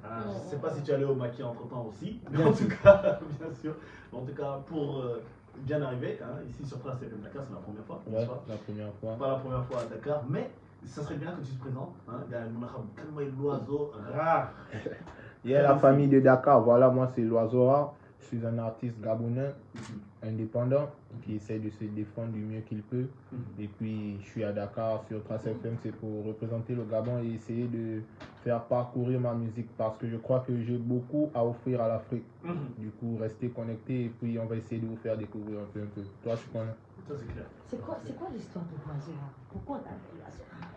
Je ne sais pas si tu es allé au maquis entre-temps aussi, mais en tout cas, bien sûr. En tout cas, pour bien arriver, ici sur Trace FM Dakar, c'est la première fois. Ouais, la première fois. Pas la première fois à Dakar, mais ça serait bien que tu te présentes. L'oiseau rare. Il y a la famille de Dakar, voilà, moi c'est l'oiseau rare. Je suis un artiste gabonais, indépendant, qui essaie de se défendre du mieux qu'il peut. Et puis je suis à Dakar sur Trace FM, c'est pour représenter le Gabon et essayer de faire parcourir ma musique parce que je crois que j'ai beaucoup à offrir à l'Afrique. Du coup, restez connectés et puis on va essayer de vous faire découvrir un peu. Toi, tu connais? Ça, c'est clair. C'est quoi l'histoire de l'oiseau rare? Pourquoi t'as appelé l'oiseau rare?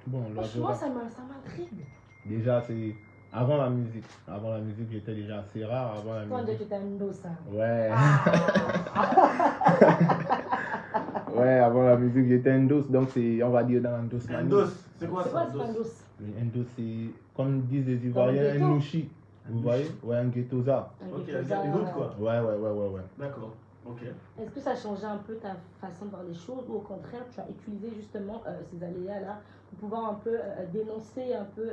Bon, l'oiseau rare. Ça m'intrigue. Déjà, c'est avant la musique. Avant la musique, j'étais déjà assez rare. Avant la Quand musique. tu étais un dos, ça. Ouais. Ouais, avant la musique, j'étais un dos. Donc, c'est, on va dire, dans un dos. Un dos, c'est quoi C'est ça? quoi un dos? Un dos, c'est, comme disent les Ivoiriens, un nouchi. Vous voyez? Ouais, un ghettoza. Ok, une autre quoi. Ouais. D'accord. Ok. Est-ce que ça a changé un peu ta façon de voir les choses ou au contraire tu as utilisé justement ces aléas-là pour pouvoir un peu dénoncer un peu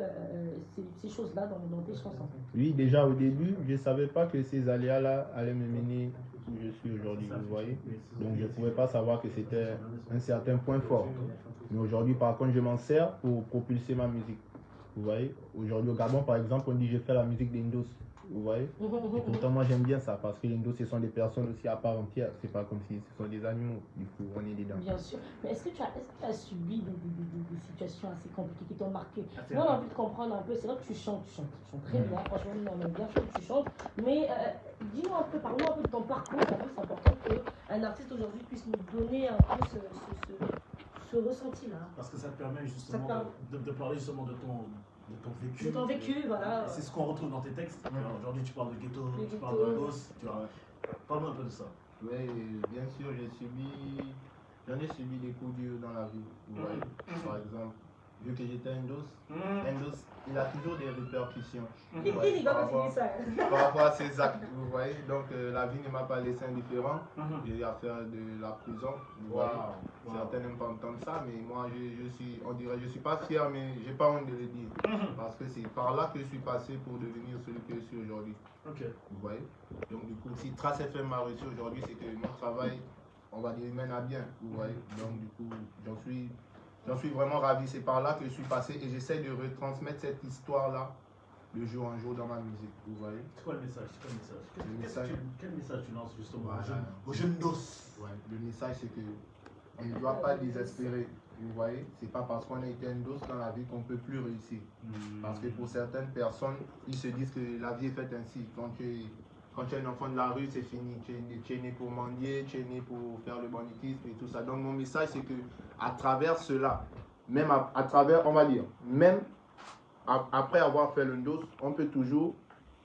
ces choses-là dans tes chansons? Oui, déjà au début, je ne savais pas que ces aléas-là allaient me mener où je suis aujourd'hui, vous voyez. Donc je ne pouvais pas savoir que c'était un certain point fort. Mais aujourd'hui, par contre, je m'en sers pour propulser ma musique. Vous voyez. Aujourd'hui au Gabon, par exemple, on dit je fais la musique d'Indos. Vous voyez. Et pourtant, moi j'aime bien ça parce que les Indos, ce sont des personnes aussi à part entière. C'est pas comme si ce sont des animaux. Du coup, on est dedans. Bien sûr. Mais est-ce que tu as subi des situations assez compliquées qui t'ont marqué? Moi, j'ai envie de comprendre un peu. C'est vrai que tu chantes très bien. Franchement, on aime bien que tu chantes. Mais dis-nous un peu, parle-nous un peu de ton parcours. C'est important qu'un artiste aujourd'hui puisse nous donner un peu ce ressenti-là. Parce que ça te permet justement de parler justement de ton vécu. De ton vécu, voilà. C'est ce qu'on retrouve dans tes textes. Aujourd'hui, tu parles de ghetto, tu parles de gosse. Parle-moi un peu de ça. Oui, bien sûr, j'en ai subi des coups durs dans la vie. Vous voyez, par exemple, vu que j'étais Indos, il a toujours des répercussions. Par rapport à ses actes, vous voyez. Donc la vie ne m'a pas laissé indifférent. J'ai eu à faire de la prison. Vous voyez. Certains n'aiment pas entendre ça, mais moi je suis pas fier, mais j'ai pas honte de le dire. Parce que c'est par là que je suis passé pour devenir celui que je suis aujourd'hui. Vous voyez. Donc du coup, si Trace FM m'a reçu aujourd'hui, c'est que mon travail, on va dire, mène à bien. Vous voyez. Donc du coup, j'en suis vraiment ravi. C'est par là que je suis passé et j'essaie de retransmettre cette histoire-là de jour en jour dans ma musique. Vous voyez. C'est quoi le message? Quel message tu lances justement aux jeunes dos? Le message, c'est que on ne doit pas désespérer. Vous voyez, c'est pas parce qu'on a été un dos dans la vie qu'on ne peut plus réussir. Parce que pour certaines personnes, ils se disent que la vie est faite ainsi. Quand tu es un enfant de la rue, c'est fini. Tu es né pour mendier, tu es né pour faire le banditisme et tout ça. Donc mon message, c'est que à travers cela, même à travers, on va dire, même après avoir fait le dos, on peut toujours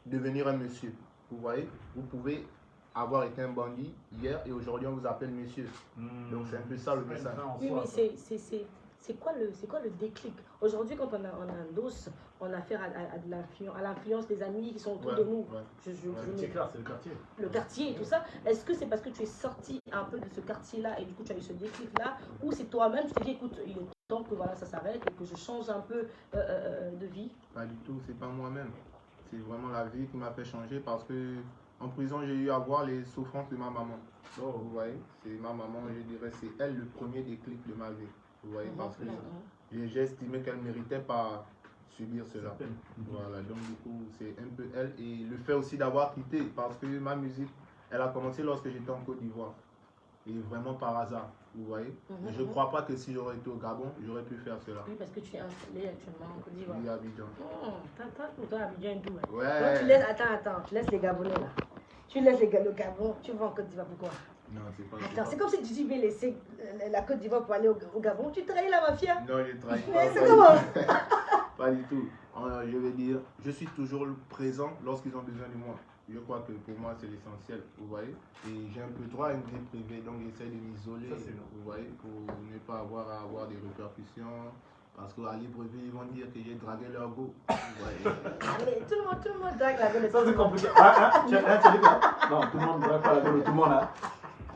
devenir un monsieur. Vous voyez, vous pouvez avoir été un bandit hier et aujourd'hui on vous appelle monsieur. Donc c'est un peu ça le message. Oui, mais c'est quoi le déclic? Aujourd'hui, quand on a un dos, on a affaire à l'influence des amis qui sont autour de nous. C'est clair, c'est le quartier. Le quartier et tout ça. Est-ce que c'est parce que tu es sorti un peu de ce quartier-là et du coup tu as eu ce déclic-là, ou c'est toi-même, tu te dis écoute, il est temps que voilà, ça s'arrête et que je change un peu de vie? Pas du tout, c'est pas moi-même. C'est vraiment la vie qui m'a fait changer parce que en prison, j'ai eu à voir les souffrances de ma maman. Vous voyez, c'est ma maman, je dirais, c'est elle le premier déclic de ma vie. Vous voyez, parce que j'ai estimé qu'elle ne méritait pas subir cela. Voilà, donc du coup, c'est un peu elle. Et le fait aussi d'avoir quitté, parce que ma musique, elle a commencé lorsque j'étais en Côte d'Ivoire. Et vraiment par hasard, vous voyez. Je ne crois pas que si j'aurais été au Gabon, j'aurais pu faire cela. Oui, parce que tu es installé actuellement en Côte d'Ivoire. Oui, à Abidjan. Pour toi, Abidjan est doux. Ouais. Donc tu laisses, attends, tu laisses les Gabonais là. Tu laisses le Gabon, tu vas en Côte d'Ivoire, pourquoi? Non, c'est pas ça. Attends, c'est comme si tu devais laisser la Côte d'Ivoire pour aller au Gabon. Tu trahis la mafia? Non, je trahis pas. Mais c'est comment? Pas du tout. Je veux dire, je suis toujours présent lorsqu'ils ont besoin de moi. Je crois que pour moi, c'est l'essentiel, vous voyez. Et j'ai un peu droit à une vie privée, donc j'essaie de m'isoler, vous voyez, pour ne pas avoir à avoir des répercussions. Parce qu'à Libreville, ils vont dire que j'ai dragué leur go. Mais tout le monde drague la gueule. Ça, c'est compliqué. Tu as dit quoi? Non, tout le monde ne drague pas la gueule de tout le monde.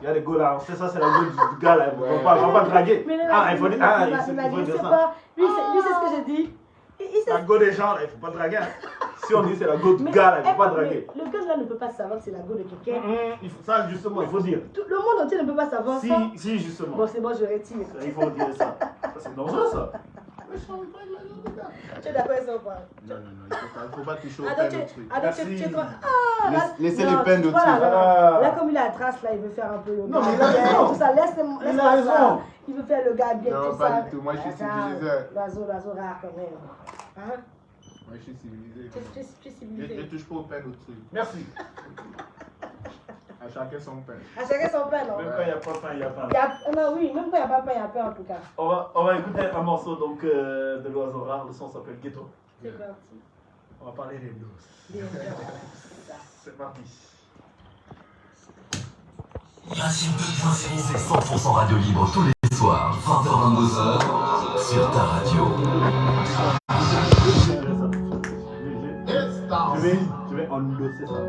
Il y a des go là, c'est ça, c'est la gueule du gars là. On va pas draguer. Il faut dire. Il m'a dit, c'est pas. Lui, c'est ce que j'ai dit. La go des gens là, il faut pas draguer. Si on dit c'est la go du gars là, il ne faut pas draguer. Le gars là ne peut pas savoir que c'est la go de quelqu'un. Ça, justement, il faut dire. Le monde entier ne peut pas savoir ça. Si, justement. Bon, c'est bon, je retire. Il faut dire ça. C'est dangereux ça. Tu es d'accord avec ça ou pas? Non, il ne faut pas toucher aux Ah, peines donc d'autrui. tu es quoi? Laissez les peines d'autrui. Là, comme il a la trace, là, il veut faire un peu le gars. Non, mais il a raison. Tout ça, laisse Il a raison. Il veut faire le gars bien, Non, tout pas ça. du tout. Moi, je suis civilisé. L'oiseau rare quand même. Hein? Moi, je suis civilisé. Tu es Je ne civilisé. touche pas aux peines d'autrui. Merci. À chacun son peine. À chacun son pain, non? Même quand il n'y a pas faim, il y a faim. Non, oui, même quand il n'y a pas pain, il y a pain en tout cas. On va écouter un morceau donc, de l'oiseau rare. Le son s'appelle Ghetto. C'est parti. On va parler des blues. C'est parti. Racine 2.0, c'est 100% radio libre tous les soirs, 20h-22h, sur ta radio. Je vais endosser ça.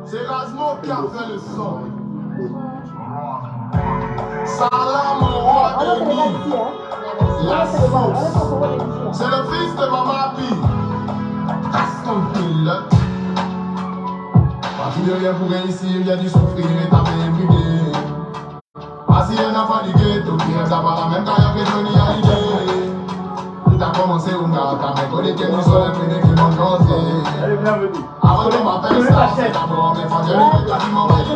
C'est Rasmo qui a fait le son. Salam au roi de Nîmes. La source. C'est le fils de Mama Pi. Reste ton pilote. Pas tout de rien pour réussir, il y a du souffrir et taper brûlé. Assis un enfant du ghetto qui rêve d'avoir la même carrière que Johnny Hallyday. Tout a commencé au Ngata, mais quand les tiennes du soleil prennent qui m'ont chanté. Allez, bienvenue. Avant de m'appeler ça, c'est d'abord mes frères, j'ai toi qui m'ont validé.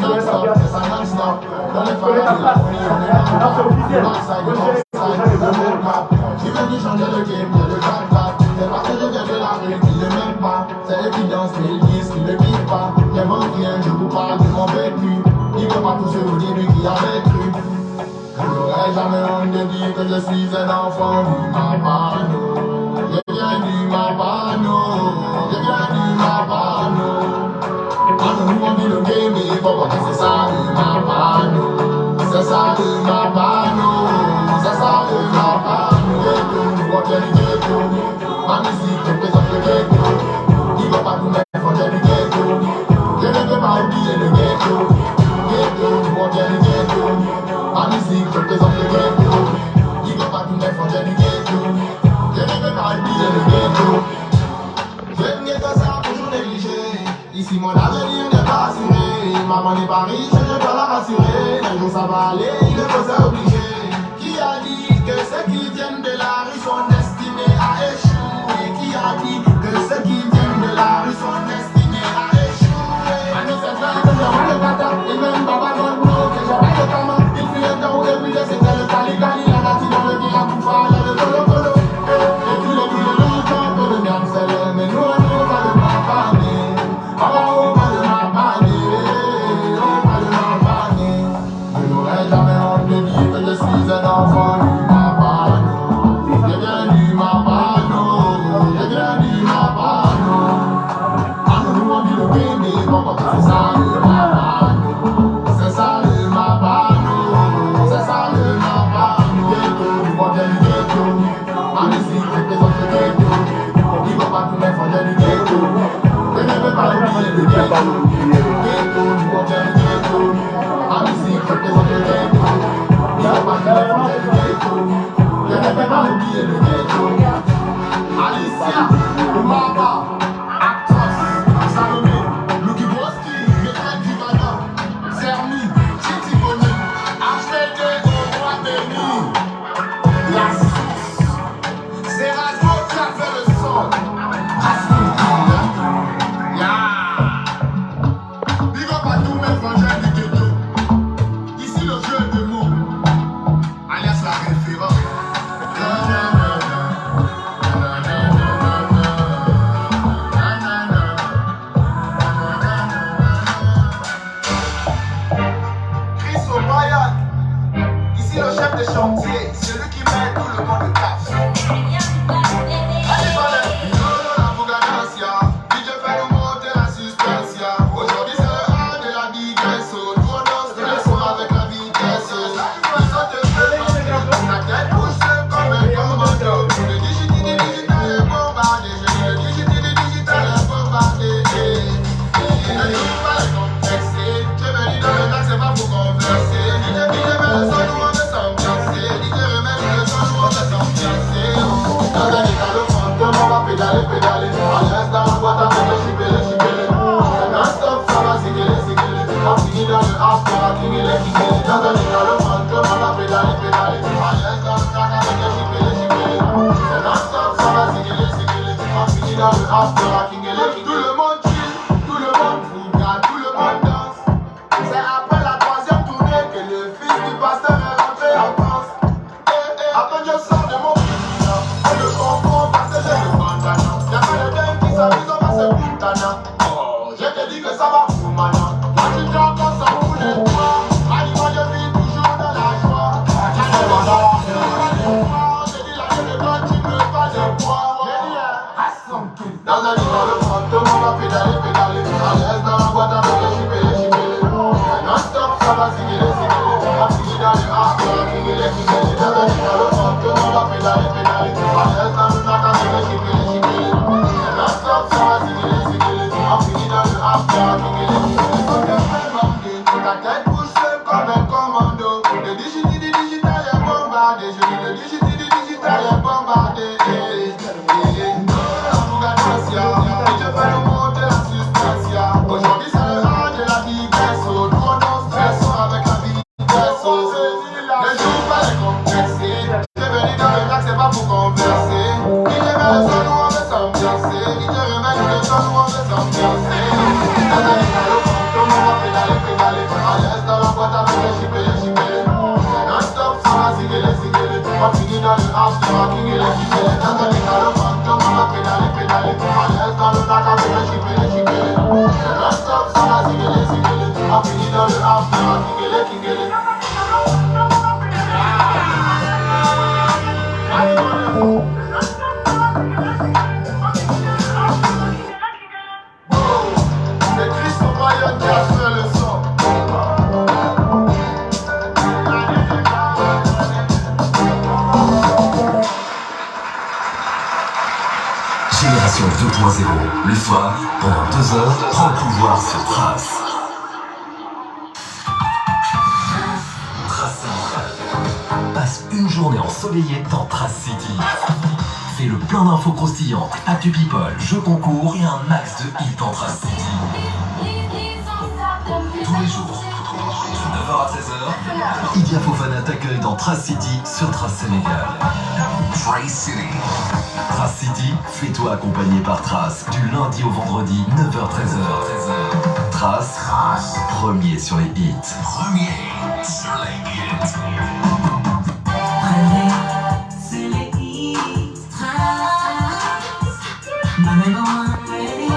Non-stop, c'est ça non-stop. Dans les familles, j'ai venu changer le game, il y a le grand-pap. C'est parce que je viens de la rue qui ne m'aime pas. C'est l'évidence, mais ils disent qu'ils ne vivent pas. J'invente rien, je vous parle de mon vécu. Il ne peut pas toucher au début qui avait cru. Je n'aurais jamais honte de dire que je suis un enfant du Mapano. Je viens du Mapano. Je viens du Mapano. Quand nous on dit le game, il faut voir que c'est ça le Mapano. C'est ça le Mapano. C'est ça le Mapano. Nous on vient du ghetto. Ma musique représente le ghetto. Il ne faut pas nous mettre, on vient du ghetto. Je ne peux pas oublier le ghetto. Ghetto, nous on vient du ghetto. Ma musique représente le ghetto. Il ne faut pas nous mettre, on vient du ghetto. Je ne peux pas oublier le ghetto. Je n'ai pas ça toujours négligé. Ici mon avenir n'est pas assuré. Maman n'est pas riche, je dois la rassurer. Un jour ça va aller, il ne faut s'obliger. Qui a dit que ceux qui viennent de la rue sont destinés à échouer? Qui a dit que ceux qui viennent de la rue sont destinés à échouer? Manu c'est vrai que j'ai mal le kata. Et même Baba don't know que j'ai pas le kama. Il fuit le temps où les billets c'était le Cali-Cali. La nati dans le guilla Koufa, là le Colo-Colo. Et tous les longtemps que le mien c'est le. Mais nous on nous va le mapaner. Oh, va le mapaner. Oh, va le mapaner. Je n'aurais jamais honte de dire que je suis un enfant du Mapano. Je viens du Mapano. Je viens du Mapano. Ah, nous on dit le game, pourquoi c'est ça le Mapano. C'est ça le Mapano. C'est ça le Mapano. Ghetto, nous on vient du ghetto. Ma musique représente le ghetto. Il ne faut pas tout mettre, on vient du ghetto. Je ne veux pas oublier le ghetto. Ghetto, nous on vient du ghetto. Ma musique représente le ghetto. Il ne faut pas tout mettre, on vient du ghetto. Je ne veux pas oublier le ghetto. Alicia, Umaba, Actos, Salomé, Lucky Broski, Metal Divana, Zermi, Titi Boni, HVD au roi béni. La source, c'est Rasmo qui a fait le son. Big up à tous mes frangins du ghetto. Ici le jeu de mots, alias la référence. pédaler. À l'aise dans la boîte avec les chibélés, chibélés. C'est non-stop, ça va ziguer, ziguer. On finit dans le after à kinguer, kinguer. Dans un état le fantôme, on va pédaler, pédaler. À l'aise dans le track avec les chibélés, chibélés. C'est non-stop, ça va ziguer, ziguer. On finit dans le after à kinguer, kinguer. Tout le monde chill, tout le monde fouga, tout le monde danse. C'est après la troisième tournée que le fils du pasteur est rentré en France. À peine je sors de mon putain, on le confond parce que j'ai le bandana. Y'a pas de dingue qui s'amuse, on va se puttana. Oh, je te dis que ça va fou maintenant. Là tu te rends compte, ça fout les poids. Moi je vis toujours dans la joie. J'ai des bandana, j'ai dit la gueule de toi, tu ne veux pas de poids. Dans un lit dans le fantôme, on va pédaler, pédaler. À l'aise dans la boîte avec les chibélés, chibélés. Non-stop, ça va ziguer, ziguer. On finit dans le after, kinguer, kinguer. Dans un lit dans le fantôme, on va pédaler, pédaler. À l'aise dans le track avec les chibélés, chibélés. Non-stop, ça va ziguer, ziguer. On finit dans le after, kinguer, kinguer. Ta tête bouge seule comme un commando. Le digital est bombardé. Je dis le digital est bombardé. Aujourd'hui c'est le rang de la vie perso. Nous on danse stressons avec la vie perso. Ne joue pas les complexés. T'es venu dans le lac, c'est pas pour converser. Il te met le son, nous on veut s'ambiancer. Il te remet le son, nous on veut s'ambiancer. Dans un état le fantôme, on va pédaler, pédaler. À l'aise dans la boîte avec les chibélés, chibélés. Non-stop, ça va ziguer, ziguer. On finit dans le after, à kinguer, kinguer. Dans un état le fantôme, on va pédaler, pédaler. À l'aise dans le lac avec les chibélés, chibélés. Non-stop, ça va ziguer, ziguer. On finit dans le after, à kinguer, kinguer. C'est Christ Maillot qui a fait le son. Génération 2.0, le soir, pendant 2 heures, prends le pouvoir sur Trace. Trace Centrale. Passe une journée ensoleillée dans Trace City. Fais le plein d'infos croustillantes, actu people, jeux concours et un max de hits en Trace City. Tous les jours, de 9h à 16h, Idia Fofana t'accueille dans Trace City sur Trace Sénégal. Trace City. Trace City, fais-toi accompagner par Trace du lundi au vendredi 9h-13h. Trace, premier sur les hits. Premier sur les hits. Premier sur les hits. Trace. My number one radio.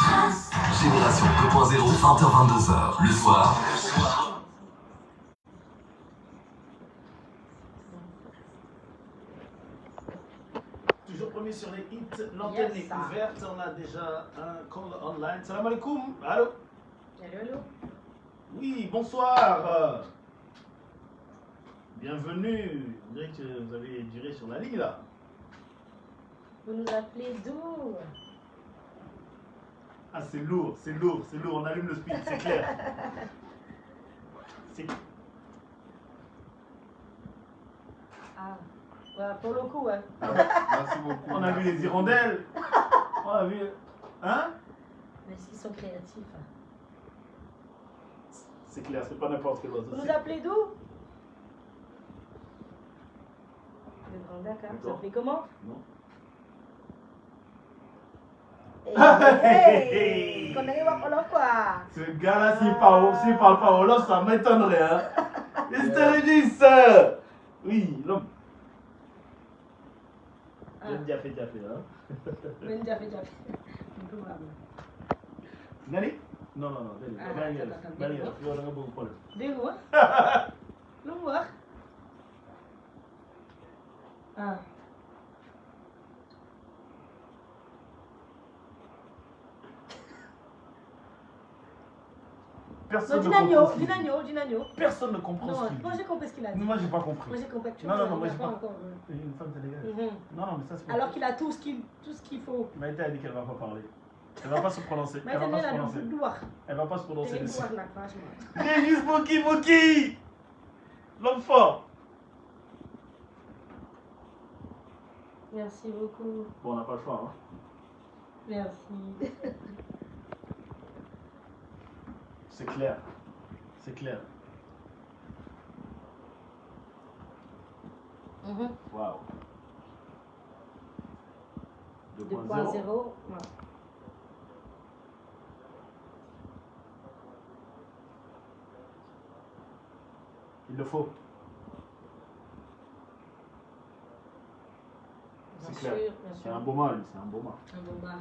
Trace. Génération 2.0, 20h-22h. Le soir. Toujours premier sur les hits, l'antenne est ouverte, on a déjà un call online. Salam alaikum, allô? Allô? Oui, bonsoir. Bienvenue. On dirait que vous avez duré sur la ligne là. Vous nous appelez d'où? Ah, c'est lourd, c'est lourd, c'est lourd. On allume le speed, c'est clair. C'est... Ah, voilà, pour le coup, ouais. Merci beaucoup. On a vu les hirondelles. On a vu... Hein? Mais est-ce qu'ils sont créatifs? C'est clair, c'est pas n'importe quel oiseau. Vous nous appelez d'où? Le Grand Dakar. Vous appelez comment? Non. Hey, qu'on arrive à Olof, quoi. Ce gars-là, s'il parle pas Wolof, ça m'étonnerait. Hein? Je te le dis, ça. Oui, l'homme. J'aime déjà fait, hein? Men déjà fait. Un peu bravo. Nani? Non, déedéet. Ah, Bàyyi nga def attends, bàyyi nga def yow da nga bëgg problème. Dégg nga lu mu wax? Ah. Personne Non, ne comprend. dina ñëw. Personne ne comprend ce Non, qu'il dit. moi j'ai compris ce qu'il a dit. Moi, j'ai pas compris. Moi j'ai compris. Tu Non, vois, moi, il a j'ai pas pas. encore. Une femme sénégalaise. Mhm. Non, mais ça, c'est pas. Alors qu'il a tout ce qu'il faut. Maïté a dit qu'elle va pas parler. Elle va pas se prononcer. Mais Elle va elle pas se a prononcer. du wax. Elle va pas se prononcer Te dessus. wax nag, franchement. Régis Moki Moki! L'homme fort! Merci beaucoup. Bon, on n'a pas le choix. Hein. Merci. C'est clair. C'est clair. Waouh. 2.0. 2.0. Ouais. Il le faut. Bien C'est clair. sûr, bien C'est sûr. un beau mal, c'est un beau mal. Un beau bar.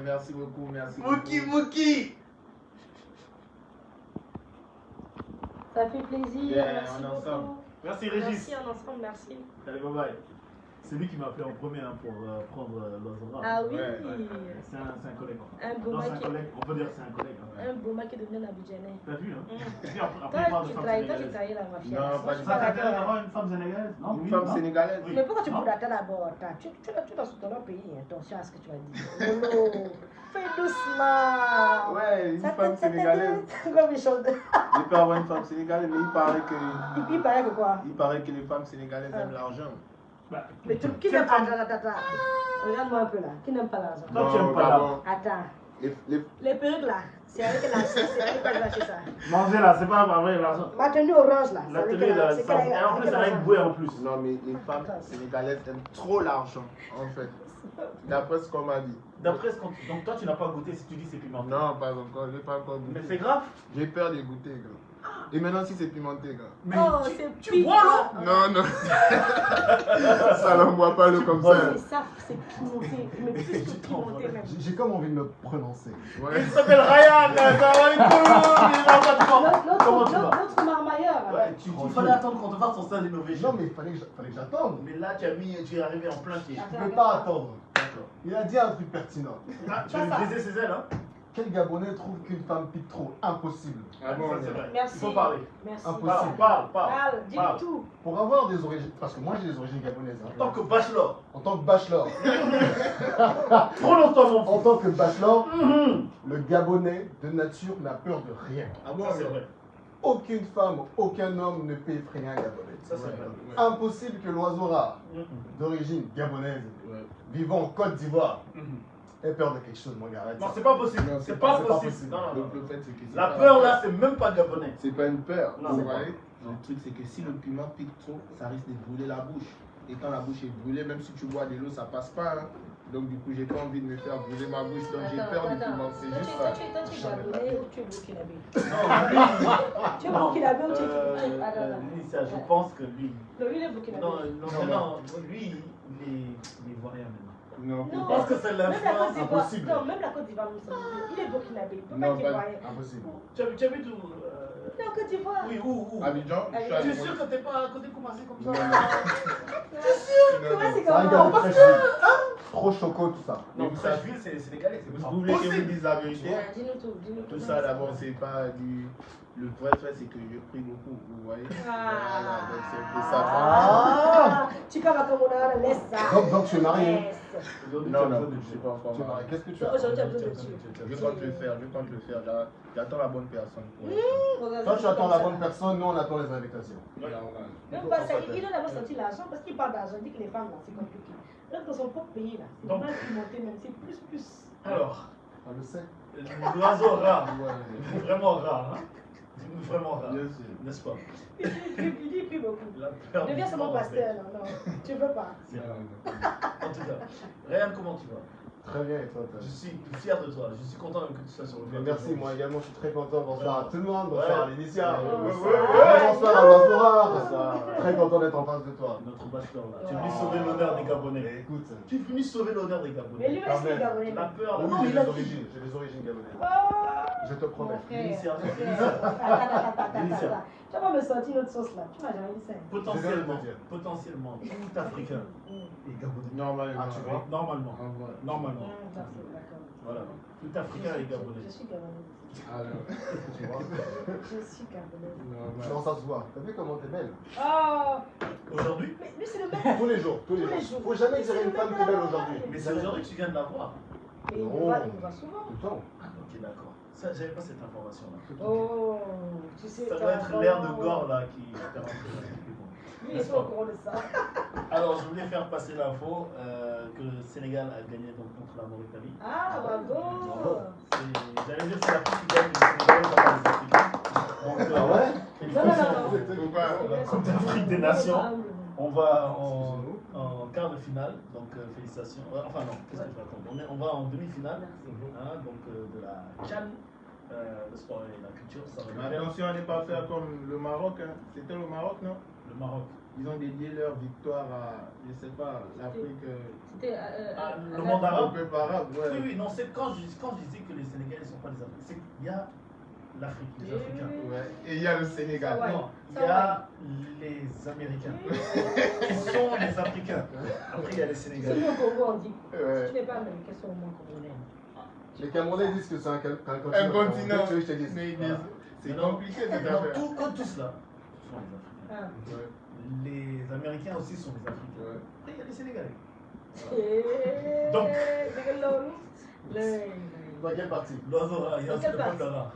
Merci beaucoup, merci Mookie, beaucoup. Mookie. Ça fait plaisir. Yeah, Merci on est beaucoup. ensemble. Merci Régis. Merci en ensemble, merci. Allez, bye bye. C'est lui qui m'a appelé en premier hein, pour prendre l'Ozora. Ah oui. Ouais, C'est un collègue. Un beau Non, c'est un mec. collègue. On peut dire que c'est un collègue. Hein. Un beau mec qui est devenu un Abidjanais. T'as vu, hein Mm. Et puis après, Toi, il parle de tu femme trahis sénégalaise. la mafia. Non, Moi, pas je du suis Ça pas t'intéresse d'accord. d'avoir une femme sénégalaise? Non, Une oui, femme non. sénégalaise. Oui. Mais pourquoi tu Non. boudates d'abord? Tu es dans pays, attention à ce que tu vas dire. Lolo, fais doucement. Ouais, une Ça femme te- ça te- sénégalaise. Comme les choses. Il peut avoir une femme sénégalaise, mais il paraît Il paraît que quoi? que les femmes sénégalaises aiment l'argent. Bah, Mais qui quelle n'aime pas femme- attends. Regarde-moi un peu là. Qui n'aime pas l'argent? Toi, tu aimes pas d'abord, Attends. les Les perruques là, c'est avec que j'ai acheté ça. Manger là, c'est pas vrai l'argent. Ma tenue orange là, c'est La avec télé là, c'est ça- et en plus, elle a une bouée en plus. Non, mais les femmes sénégalaises aiment trop l'argent, en fait. D'après ce qu'on m'a dit. D'après ce qu'on. Donc toi, tu n'as pas goûté si tu dis c'est pimenté. Non, pas encore, j'ai pas encore Mais goûté. c'est grave. J'ai peur de goûter, gars. Et maintenant, si c'est pimenté, gars. Mais Oh, tu, c'est tu piquant. bois l'eau. Non, non. Ça n'envoie pas l'eau comme ça. C'est ça, c'est pimenté, mais plus que pimenté même. J'ai comme envie de me prononcer. Ouais. Il s'appelle Ryan, ça va être cool. Il va pas te voir. Comment tu vas? L'autre marmailleur. Ouais, il fallait attendre qu'on te fasse son sein d'innovation. Non, mais il fallait que j'attende. Mais là, tu es arrivé en plein pied. Je ne peux pas attendre. D'accord. Il a dit un truc pertinent. Ah, tu vas lui briser ses ailes, hein? Quel Gabonais trouve qu'une femme pique trop? Impossible. Ah bon, Ça, c'est vrai. Merci. Il faut parler. Merci. Impossible. Parle. Parle, dis Parle. tout. Pour avoir des origines, parce que moi j'ai des origines gabonaises. Hein. En tant que bachelor. En tant que bachelor. Trop longtemps, mon En fils. tant que bachelor, Mhm. le Gabonais de nature n'a peur de rien. Ah bon, Ça, c'est vrai. Aucune femme, aucun homme ne peut effrayer un Gabonais. Ça, c'est vrai. Impossible que l'oiseau rare Mhm. d'origine gabonaise, Ouais. vivant en Côte d'Ivoire, Mhm. ait peur de quelque chose, mon gars. Arrête Non, ça. c'est pas possible. Non, C'est c'est pas pas possible. possible. Non, non, non. Le fait, c'est que c'est La pas- peur là, c'est même pas gabonais. C'est pas une peur. Non, vous c'est pas. voyez. Le truc, c'est que si le piment pique trop, ça risque de brûler la bouche. Et quand la bouche est brûlée, même si tu bois de l'eau, ça passe pas. Hein. Donc, du coup, j'ai pas envie de me faire brûler ma bouche. Donc, j'ai peur du piment. C'est juste ça. Toi, tu es gabonais ou tu es burkinabé? Non, Tu es burkinabé ou tu es... lui, ça, je pense que lui. Non, lui, il est burkinabé. Non, lui, il est ivoirien maintenant. Non, Non. Je pense que c'est Même la Côte l'influence. d'Ivoire, impossible. non, même la Côte d'Ivoire, nous sommes il est burkinabé. Il peut pas Non, être pas- ivoirien. Impossible. Tu as vu tout. Il est en Côte d'Ivoire. Oui, où? Abidjan, je suis Tu es allé- sûr que t'es pas à côté commencé comme Non, ça? non. Comment c'est C'est un gars comment? de Fraîcheville. Trop choco, tout ça. Non, Fraîcheville, c'est sénégalais, c'est Vous voulez que je vous possible. dise la vérité? Ouais, dis-nous tout, dis-nous tout. Tout ça d'abord, c'est pas du. Le vrai fait, c'est que je prie beaucoup, vous voyez. Voilà, donc c'est un peu ça. Ah Tu vas comme on a, laisse ça. Donc tu es marié. Laisse. Aujourd'hui, Non, tu as non, besoin de je suis pas encore Tu es marié. marié. Qu'est-ce que tu as? Aujourd'hui, tu as besoin de Dieu. Je compte le faire, je compte le faire. J'attends la bonne personne pour. Toi, tu attends la bonne personne, nous on attend les invitations. Même pas ça, il a d'abord sorti l'argent parce qu'il parle d'argent, il dit que les femmes là, c'est compliqué. Donc dans son propre pays là, c'est Donc- mal pimenté même, c'est plus. Alors, On le sait. l'oiseau rare, Ouais, vraiment rare, hein? Vraiment rare, bien sûr. n'est-ce pas? Il prie beaucoup. La peur du Deviens seulement temps, pasteur, non, tu veux pas. C'est rare. En tout cas, Ryan, comment tu vas? Très bien, et toi, toi? Je suis fier de toi, je suis content que tu sois sur le Mais plateau. merci, moi également, je suis très content. Bonsoir à tout le monde, bonsoir Ouais. à l'Initia. Ouais, Bonsoir à l'Oiseau. Très content d'être en face de toi. Notre bachelor là, tu es venu sauver l'honneur des Gabonais. Mais écoute, Tu es venu sauver l'honneur des Mais Gabonais. lui aussi, il est gabonais. La peur, oui, non, j'ai il a des dit. origines, gabonaises. Oh, Je te mon promets. frère. Initial. Attends. Tu vas pas me sortir notre sauce là, tu m'as jamais dit ça. Potentiellement, tout Africain et Gabonais. Normalement. Ah, tu vois? Normalement, En vrai. normalement. D'accord. Voilà, tout Africain et Gabonais. Je suis gabonaise. Alors, Tu vois? Je suis gabonaise. normal. Non, ça se voit. T'as vu comment t'es belle? Oh, Aujourd'hui? mais lui c'est le même. Tous les jours, tous les Tous les jours. jours. Faut jamais Mais dire c'est une le femme même qui est belle là-bas. aujourd'hui. Mais c'est aujourd'hui que tu viens de la voir. Mais il nous va souvent. Tout le temps. Ah, ok, d'accord. Ça, j'avais pas cette information là. Oh, tu sais. Ça doit être l'air de gore là qui était rentré dans le Lui, ils sont au courant de ça. Alors, je voulais faire passer l'info que le Sénégal a gagné donc, contre la Mauritanie. Ah, bravo. J'allais dire que c'est l'Afrique qui gagne, mais le Sénégal, ça va les Africains. Donc, Ah ouais? Non. la Coupe d'Afrique des Nations, on va en quart de finale, donc félicitations. Enfin non, qu'est-ce que je raconte? On va en demi-finale, hein, donc de la CHAN, le sport et la culture. Ça va Mais attention à ne pas faire comme le Maroc. Hein. C'était le Maroc, non? Le Maroc. Ils ont dédié leur victoire à, je sais pas, l'Afrique. C'était Le monde arabe. Un peu arabe, ouais. Oui, non, c'est quand je disais que les Sénégalais ne sont pas des Africains, c'est qu'il y a l'Afrique, les Africains. Ouais. Et il y a le Sénégal. Ouais. Non, il y a les Américains qui sont les Africains. Après, il y a les C'est Sénégalais. nous au Congo, on dit. Ouais. Si tu n'es pas américain, c'est au moins congolais. Les Camerounais disent que c'est un continent. Un continent. Tu veux que je te dise? Mais Voilà. c'est Non, compliqué cette non, affaire. eux tous là sont les Africains. Ah. Ouais. Les Américains aussi sont les Africains. Ouais. Après, il y a les Sénégalais. Donc, Dans quelle partie? L'oiseau, il y a Dans aussi quelle le partie? monde là.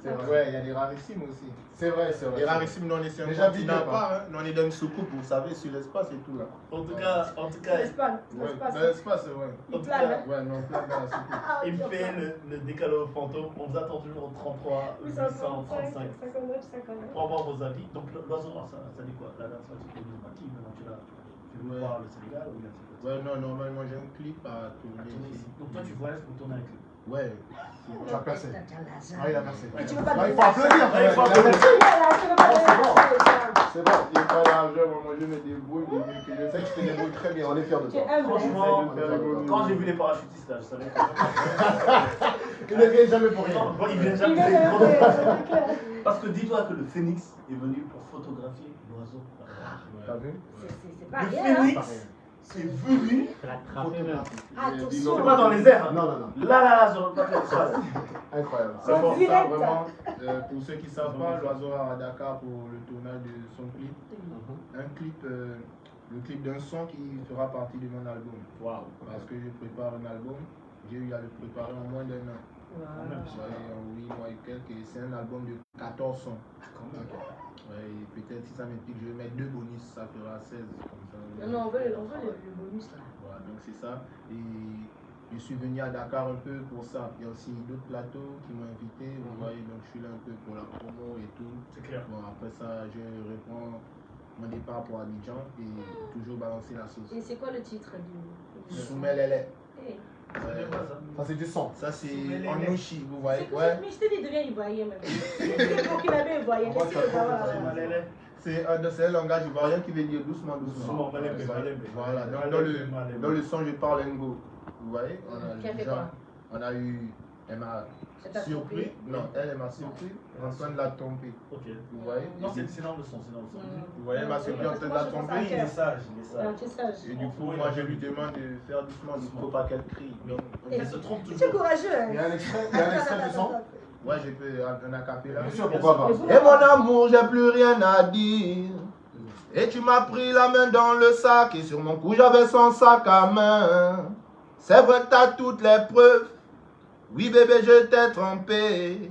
C'est vrai. Ouais, il y a des rarissimes aussi. C'est vrai, c'est vrai. Les rarissimes, non, c'est un Déjà continent vidé, pas. Hein. Non, on est dans une soucoupe, vous savez, sur l'espace et tout là. En tout cas, L'Espagne, Ouais, l'espace. dans l'espace, ouais. Il plane, hein? Ouais, non, plein dans la soucoupe. Ah, il me ok, fait ok. le décalage fantôme. On vous attend toujours au 33 835 59, 59. pour avoir vos avis. Donc l'oiseau, ça dit quoi? La dernière fois, tu t'es mis au maquis, maintenant tu veux Ouais. voir le Sénégal ou bien c'est quoi? Ouais, non, normalement j'ai un clip à tourner ici. Donc toi, tu voyages pour tourner avec eux. Ouais. Tu as percé. Ah, il a percé. Et tu veux pas Ah, il donner faut ça. applaudir. Ouais, il faut Il a applaudir. percé. Tu veux pas donner ça. C'est bon. Il n'y a pas d'argent, moi je me débrouille du mieux que je Je sais sais. que tu te débrouilles très bien. On est fiers de Tu es toi. humble. Franchement, J'essaie de faire évoluer. quand j'ai vu les parachutistes là, je savais que. Il ne vient jamais pour rien. Non, il vient Il jamais. vient c'est de- une grosse- c'est clair. Parce que dis-toi que le phénix est venu pour photographier l'oiseau. T'as vu? C'est pas Le rien. hein. phénix c'est venu. Attention. C'est pas dans les airs. hein. Non, non, non. Là, sur le plateau. Incroyable. En C'est pour ça direct. vraiment, pour ceux qui ne savent pas, l'oiseau à Dakar pour le tournage de son clip. Un clip, le clip d'un son qui fera partie de mon album. Waouh. Parce que je prépare un album, j'ai eu à le préparer en moins d'un an. Wow. Ouais, en 8 mois et quelques, et c'est un album de 14 sons. Ouais, et peut-être si ça m'implique, je vais mettre 2 bonus, ça fera 16 comme ça. Non, on veut le bonus là. Voilà, donc c'est ça. Et je suis venu à Dakar un peu pour ça. Il y a aussi d'autres plateaux qui m'ont invité, vous voyez, donc je suis là un peu pour la promo et tout. C'est clair. Bon, après ça, je reprends mon départ pour Abidjan et toujours balancer la sauce. Et c'est quoi le titre du Soumel Lele. Eh. C'est quoi ça? Ça, c'est du son. Ça, c'est Soumel en Lele. Nouchi, vous voyez. C'est Ouais. Mais je t'ai dit, deviens ivoirien même. C'est pour qu'il avait ivoirien. Moi, ça trouve C'est un langage ivoirien qui veut dire doucement, doucement. Doucement, malembe, malembe. Voilà, donc Malembe. dans le son, je parle Ngo. Vous voyez, Qui a fait déjà- quoi? on a eu, elle m'a Elle t'a surpris. trompé? Non, elle m'a surpris en train de la tromper. Ok. Vous voyez, Non, c'est dans le son, c'est dans le son. vous voyez, elle m'a surpris en train de la tromper. Il est sage, il est Ah, sage. tu es sage. Et du coup, moi, je lui demande de faire doucement, il ne faut pas qu'elle crie. Donc, Et- Elle se trompe Tu es toujours. courageux. Il y a un extrait du son. ouais, je peux un acapella. Bien sûr, pourquoi pas. Et mon amour, j'ai plus rien à dire. Et tu m'as pris la main dans le sac et sur mon cou j'avais son sac à main. C'est vrai que t'as toutes les preuves. Oui bébé, je t'ai trompé.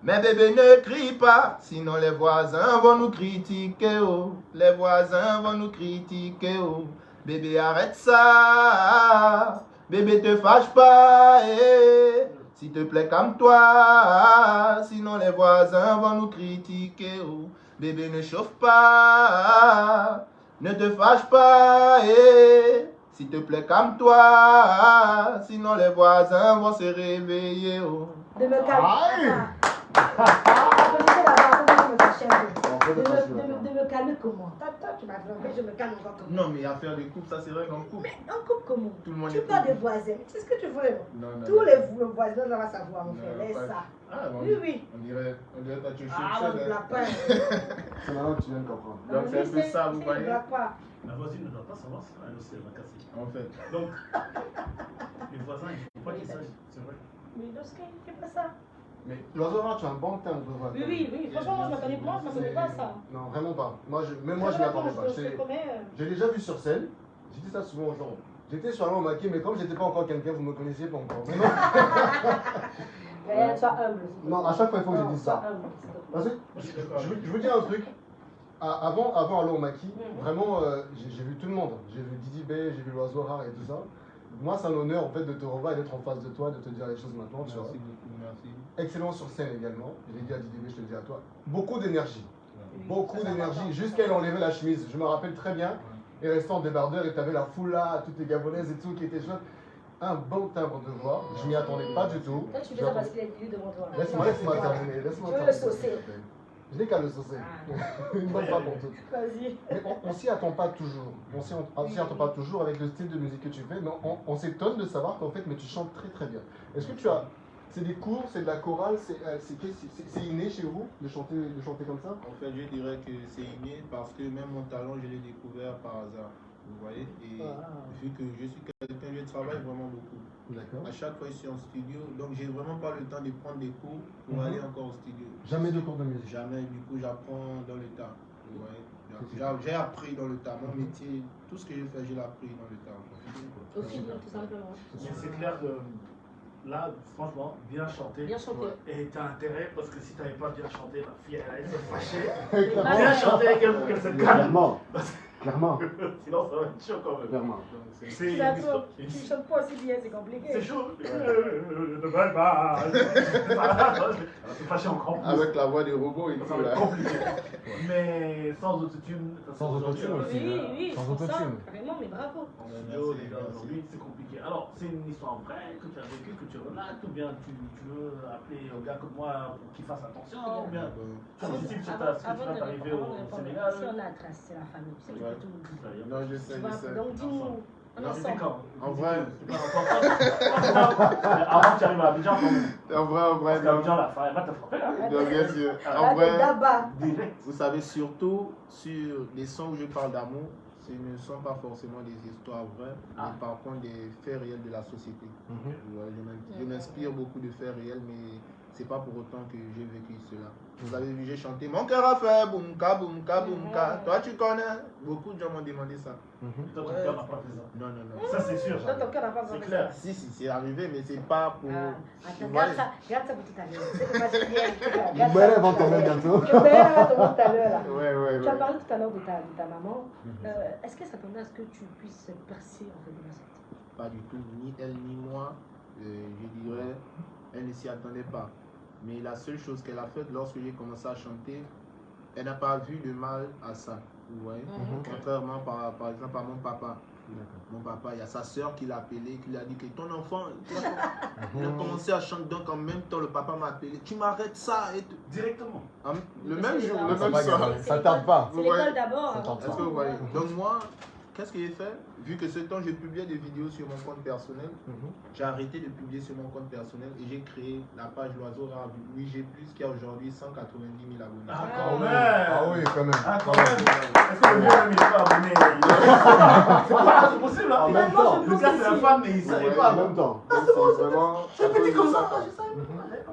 Mais bébé, ne crie pas, sinon les voisins vont nous critiquer. Oh. Les voisins vont nous critiquer. Oh. Bébé, arrête ça. Bébé, te fâche pas. Eh. S'il te plaît, calme-toi. Sinon les voisins vont nous critiquer. Oh. Bébé, ne chauffe pas. Ne te fâche pas. Eh. S'il te plaît, calme-toi. Sinon les voisins vont se réveiller. Oh. De me calmer. Aïe. Applaudissez d'abord, attendez, je me cache un peu. On peut De le faire, me calmer comment? Toi, tu m'as trompé, je me calme encore comment? Non, mais affaire de couple, ça c'est vrai qu'en couple. Mais en couple comment? Tout le monde Tu est parles des couple. voisins. C'est ce que tu veux. Non, non, Tous non. les voisins doivent savoir, mon Non, frère. Laisse pas- ça. Ah, bon, Oui, oui. On dirait toi tu es Ah, chaud, on ne hein. blague pas. C'est maintenant que tu viens de comprendre. Donc c'est un peu ça, vous On ne voyez. blague pas. La voisine ne doit pas savoir si elle aussi elle va casser. En fait. Donc, les voisins, il ne faut pas qu'ils sachent, c'est vrai. Mais lorsqu'il ne fait pas ça. Mais l'oiseau rare, tu as un bon teint de voix. Oui, oui, oui. Franchement, moi, je ne m'attendais pas à ça. Non, vraiment pas. Même moi, je ne m'attendais pas. Je te promets. J'ai déjà vu sur scène. J'ai dit ça souvent aux gens. J'étais sur un maquis, mais comme j'étais pas encore quelqu'un, vous me connaissiez pas encore. Mais non, Sois humble. non, à chaque fois, il faut que je dise Sois ça. humble. Parce que je vous dis un truc. Avant Allo Maki, vraiment, j'ai vu tout le monde. J'ai vu Didi B, j'ai vu l'Oiseau Rare et tout ça. Moi, c'est un honneur en fait de te revoir et d'être en face de toi, de te dire les choses maintenant. Tu vois. Merci beaucoup, merci. Excellent sur scène également. Je l'ai dit à Didi B, je te le dis à toi. Beaucoup d'énergie. Beaucoup d'énergie. Jusqu'à elle enlever la chemise. Je me rappelle très bien. Et restant en débardeur, et tu avais la foule là, toutes les Gabonaises et tout qui étaient jeunes. Un bon timbre de voix. Je m'y attendais pas du tout. Toi, tu fais ça parce qu'il est devant toi. Laisse-moi terminer. Laisse-moi Tu veux terminer. le saucer. Je n'ai qu'à le saucer. Une bonne fois pour toutes. Vas-y. Mais on s'y attend pas toujours. On s'y attend pas toujours avec le style de musique que tu fais, mais on s'étonne de savoir qu'en fait, mais tu chantes très très bien. Est-ce que tu as. C'est des cours, c'est de la chorale, c'est inné chez vous de chanter comme ça? En fait, je dirais que c'est inné parce que même mon talent, je l'ai découvert par hasard. Vous voyez? Et vu que je suis quelqu'un, je travaille vraiment beaucoup. D'accord. À chaque fois, je suis en studio, donc j'ai vraiment pas le temps de prendre des cours pour aller encore au studio. Jamais de cours de musique? Jamais, du coup, j'apprends dans le tas. Vous voyez? J'ai appris dans le tas. Mon métier, tout ce que je fais, j'ai appris dans le tas. Au film, tout simplement. C'est clair que là, franchement, bien chanter. Bien chanter. Et t'as intérêt, parce que si t'avais pas bien chanté, ma fille, elle allait se fâcher. Clairement. Bien chanter, qu'elle se calme. Clairement. Clairement. Sinon, ça va être chaud quand même. Clairement. C'est Tu chantes pas aussi bien, c'est compliqué. c'est chaud. De belle balle. Elle va se fâcher encore plus. Avec la voix des robots et Ça tout va être là. compliqué. Mais sans autotune. Sans autotune aussi. Oui, Sans c'est pour ça, autotune. carrément, mais bravo. En studio, les gars, aujourd'hui, c'est compliqué. Alors, c'est une histoire vraie que tu as vécue, que tu relates, ou bien tu veux appeler un gars comme moi pour qu'il fasse attention, ou bien tu anticipes sur ce qui va t'arriver au Sénégal. Si on a tracé, c'est la famille. C'est Ouais. tout. Non, je sais, Tu je vois, sais. donc dis-nous, on Non, c'était ensemble. quand En vrai. Avant que tu arrives à Abidjan, quand même. En vrai, Parce qu'Abidjan, la femme, elle va te frapper là. Non, bien sûr. Là, En t'es vrai, d'abord. Direct. vous savez, surtout sur les sons où je parle d'amour, ce ne sont pas forcément des histoires vraies, mais par contre des faits réels de la société. Ouais, je m'inspire beaucoup de faits réels, mais c'est pas pour autant que j'ai vécu cela. Vous avez vu, j'ai chanté Mon cœur a fait boumka, boumka, boumka. Toi, tu connais? Beaucoup de gens m'ont demandé ça. Toi, ton cœur n'a pas fait ça. Non, non, non. Ça, c'est sûr. Toi, ton cœur n'a pas C'est besoin de clair. ça. Si, c'est arrivé, mais c'est pas pour. Attends, Voilà. regarde ça pour tout à l'heure. C'est que moi, j'aime bien. Une belle avant ton bientôt. Je vais la tout à l'heure. Là. Ouais. Tu as parlé tout à l'heure de ta maman. Est-ce qu'elle s'attendait à ce que tu puisses percer en fait de la sorte? Pas du tout, ni elle ni moi, je dirais, elle ne s'y attendait pas. Mais la seule chose qu'elle a faite lorsque j'ai commencé à chanter, elle n'a pas vu le mal à ça. Vous voyez? Contrairement par exemple à mon papa. Mon papa, il y a sa soeur qui l'a appelé, qui lui a dit que ton enfant, il a commencé à chanter, donc en même temps le papa m'a appelé, tu m'arrêtes ça et tout. Directement. Le même jour, le Ça même va, soir. ça tarde pas. C'est l'école d'abord. Ça avant tente Est-ce tout. que vous voyez? Donc moi, qu'est-ce que j'ai fait? Vu que ce temps, je publiais des vidéos sur mon compte personnel, j'ai arrêté de publier sur mon compte personnel et j'ai créé la page L'Oiseau Rare du Louis G+, qui a aujourd'hui 190 000 abonnés. Ah, quand même. Ah oui, quand même. Ah, quand même. Est-ce que le vieux même, il est pas abonné? C'est pas possible, En hein? même temps. Le gars, c'est un fan, mais il savait pas. En même temps. Donc, c'est vraiment. C'est à cause petit de comme ça, ça, quoi. je sais.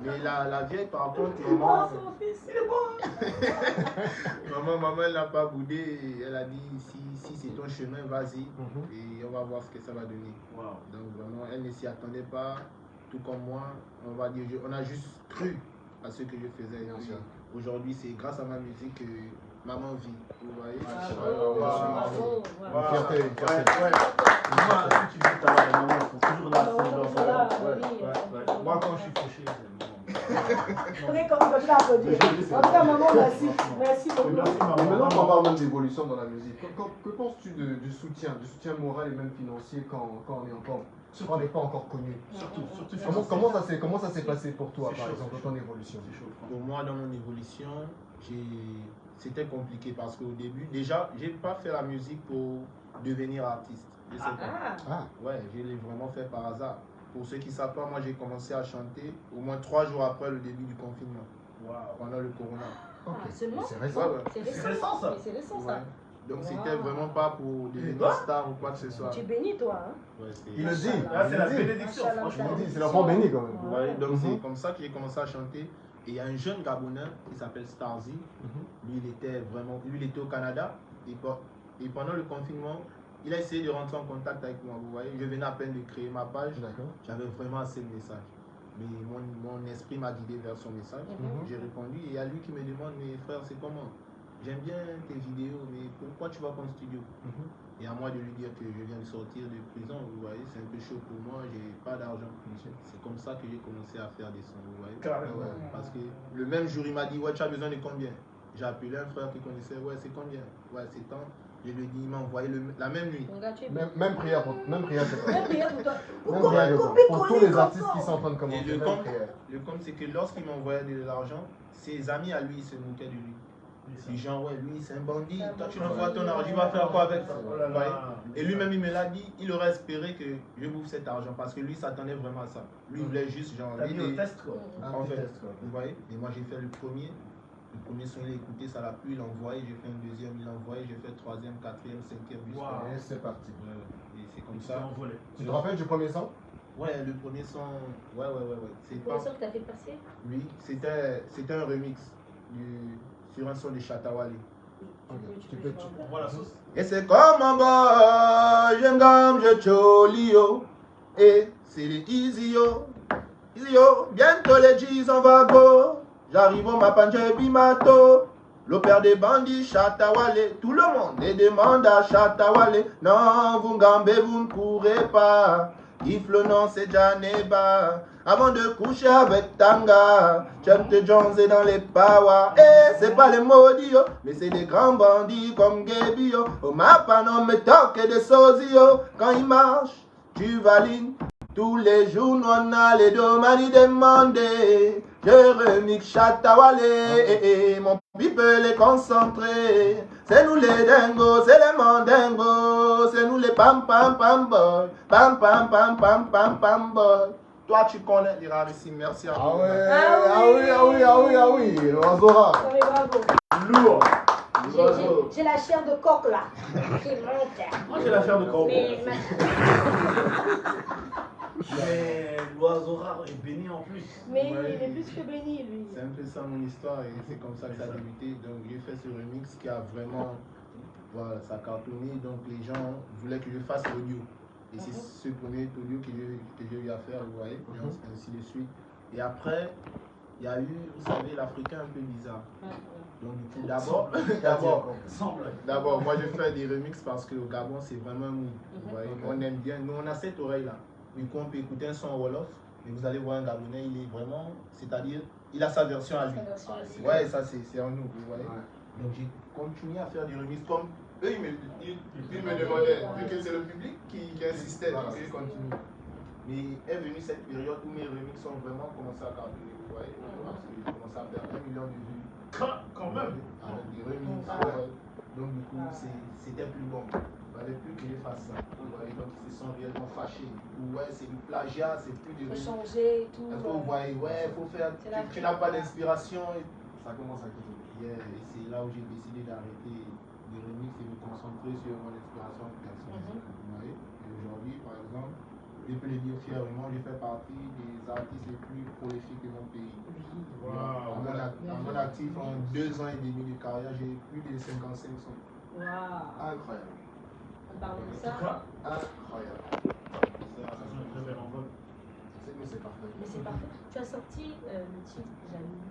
Mais la vieille, par contre, Oh, maman, c'est mon fils, il est bon. maman, elle n'a pas boudé. Et elle a dit si c'est ton chemin, vas-y. Et on va voir ce que ça va donner. Wow. Donc vraiment, elle ne s'y attendait pas. Tout comme moi, on va dire, on a juste cru à ce que je faisais. Bien sûr. Aujourd'hui, c'est grâce à ma musique que maman vit. Vous voyez? Bravo, bravo, bravo. Une fierté, une fierté. Ouais. Moi, ce que tu dis tout à l'heure, les mamans sont toujours là. Ah, c'est ouais, dans là, ça. oui, Moi, quand je suis fauché, c'est Faudrait qu'on continue à applaudir. En tout cas, maman, merci. Merci beaucoup. Merci, Mais maman. maintenant qu'on parle même d'évolution dans la musique, que penses-tu du soutien moral et même financier quand on n'est pas encore connu? Surtout Comment ça s'est passé pour toi, C'est par chaud, exemple, c'est dans ton chaud. évolution? Pour moi, dans mon évolution, c'était compliqué parce qu'au début, déjà, j'ai pas fait la musique pour devenir artiste. Je sais pas. Ah, Ouais, je l'ai vraiment fait par hasard. Pour ceux qui ne savent pas, moi j'ai commencé à chanter au moins 3 jours après le début du confinement, pendant le corona. seulement C'est récent. Ouais, ouais. C'est C'est récent, récent, ça. mais c'est récent, ça. Ouais. Donc Wow. c'était vraiment pas pour devenir star ou quoi que ce soit. Tu es béni, toi. Hein? Ouais, c'était- Il le dit. Là, c'est la Il le dit. bénédiction, franchement. Il dit, c'est l'enfant béni quand même. Ouais, donc Mhm. c'est comme ça que j'ai commencé à chanter. Et il y a un jeune Gabonais qui s'appelle Starzy. Lui, il était au Canada. Et pendant le confinement, il a essayé de rentrer en contact avec moi. Vous voyez, je venais à peine de créer ma page. D'accord. J'avais vraiment assez de messages. Mais mon esprit m'a guidé vers son message. Mhm. J'ai répondu et il y a lui qui me demande, mais frère, c'est comment? j'aime bien tes vidéos, mais pourquoi tu vas pas en studio? Et à moi de lui dire que je viens de sortir de prison, vous voyez, c'est un peu chaud pour moi, j'ai pas d'argent. C'est comme ça que j'ai commencé à faire des sons, vous voyez. Carrément. Ouais, parce que le même jour, il m'a dit, ouais, tu as besoin de combien? J'ai appelé un frère qui connaissait, ouais, c'est combien? Ouais, c'est tant. Je lui ai dit, il m'a envoyé la même nuit. Mon gars, tu es Même prière pour toi. Même prière pour toi. Même prière pour tous les artistes qui sont en train de Et commencer. le Même compte, prière. c'est que lorsqu'il m'envoyait de l'argent, ses amis à lui se moquaient de lui. Les gens, ouais, lui, c'est un bandit. Toi, tu m'envoies ton argent, tu vas faire quoi avec ça? Oh là là. Et lui-même, il me l'a dit, il aurait espéré que je bouffe cet argent parce que lui s'attendait vraiment à ça. Lui, il voulait juste, genre, T'as mis au l'aider. test quoi. En fait, vous voyez. Et moi, j'ai fait le premier. Le premier son, il a écouté, ça l'a plu, il l'a envoyé. J'ai fait un deuxième, il l'a envoyé. J'ai fait troisième, quatrième, cinquième, jusqu'à. Wow. Et c'est parti. Et c'est comme Tu t'es ça. envolé. Tu te rappelles du premier son? Ouais, le premier son. Ouais. C'est Pour pas. ça que t'as fait passer. Oui, c'était un remix sur un son de Chatawale. Tu peux. On voit la sauce. Et c'est comme un boy, jeune gamme, je cholio. Et c'est les easy yo. Easy yo, bientôt les G's en vago. J'arrive au Mapanje Bimato. Le père des bandits, Chatawale. Tout le monde les demande à Chatawale. Non, vous gambez, vous ne courez pas. If le nom c'est Janeba. Avant de coucher avec Tanga, Chante Jones est dans les power. Eh, c'est pas les maudits, yo, mais c'est des grands bandits comme Gaby, yo. Au mapa, non, mais toque des sosies, yo. Quand ils marchent, tu valines. Tous les jours, nous on a les domani demandés. Je remix Chatawale, mon people est concentré. C'est nous les dingos, c'est les mandingos. C'est nous les pam pam pam boy. Pam pam pam pam pam pam boy. Toi, tu connais les rarissimes, merci à Ah vous. oui, l'oiseau rare. Non, mais bravo. Lourd. J'ai la chair de coq là. Qui monte. Moi j'ai l'affaire de corbeau. Mais Mais l'oiseau rare est béni en plus. mais Ouais. il est plus que béni lui. C'est un peu ça mon histoire et c'est comme ça que ça a débuté. Donc j'ai fait ce remix qui a vraiment, voilà, ça a cartonné. Donc les gens voulaient que je fasse l'audio. Et c'est ce premier audio que j'ai eu à faire, vous voyez, et ainsi de suite. Et après, il y a eu, vous savez, l'Africain un peu bizarre. Donc du coup, d'abord, moi je fais des remixes parce qu'au Gabon c'est vraiment un mood. Vous voyez, on aime bien. Nous on a cette oreille là. Du coup, on peut écouter un son Wolof, mais vous allez voir un Gabonais, il est vraiment, c'est-à-dire, il a sa version à lui. Ouais, ça c'est en nous, vous voyez. Donc j'ai continué à faire des remixes comme eux, ils me demandaient, vu que c'est le public qui insistait, donc ils continuent. Mais est venue cette période où mes remixes ont vraiment commencé à cartonner, vous voyez. Parce que j'ai commencé à faire 1 million de vues. Quand même. Avec des remixes, ouais. Donc du coup, c'était plus bon. Il fallait plus que je fasse ça. Vous voyez, donc ils se sont réellement fâchés. Ou ouais, c'est du plagiat, c'est plus du Faut remix. changer et tout. Parce que vous voyez, ouais, il faut faire. C'est la Tu n'as pas d'inspiration. Ça commence à quitter. Yeah, et c'est là où j'ai décidé d'arrêter les remix et de me concentrer sur mon inspiration personnelle. Vous voyez, et aujourd'hui, par exemple, je peux le dire fièrement, je fais partie des artistes les plus prolifiques de mon pays. Wow. À mon actif, en 2 ans et demi de carrière, j'ai plus de 55 sons. Waouh. Incroyable. On parle de En ça. tout cas, Incroyable. ça fait un très bel envol. C'est parfait. Mais c'est parfait. Tu as sorti le titre Jaloux.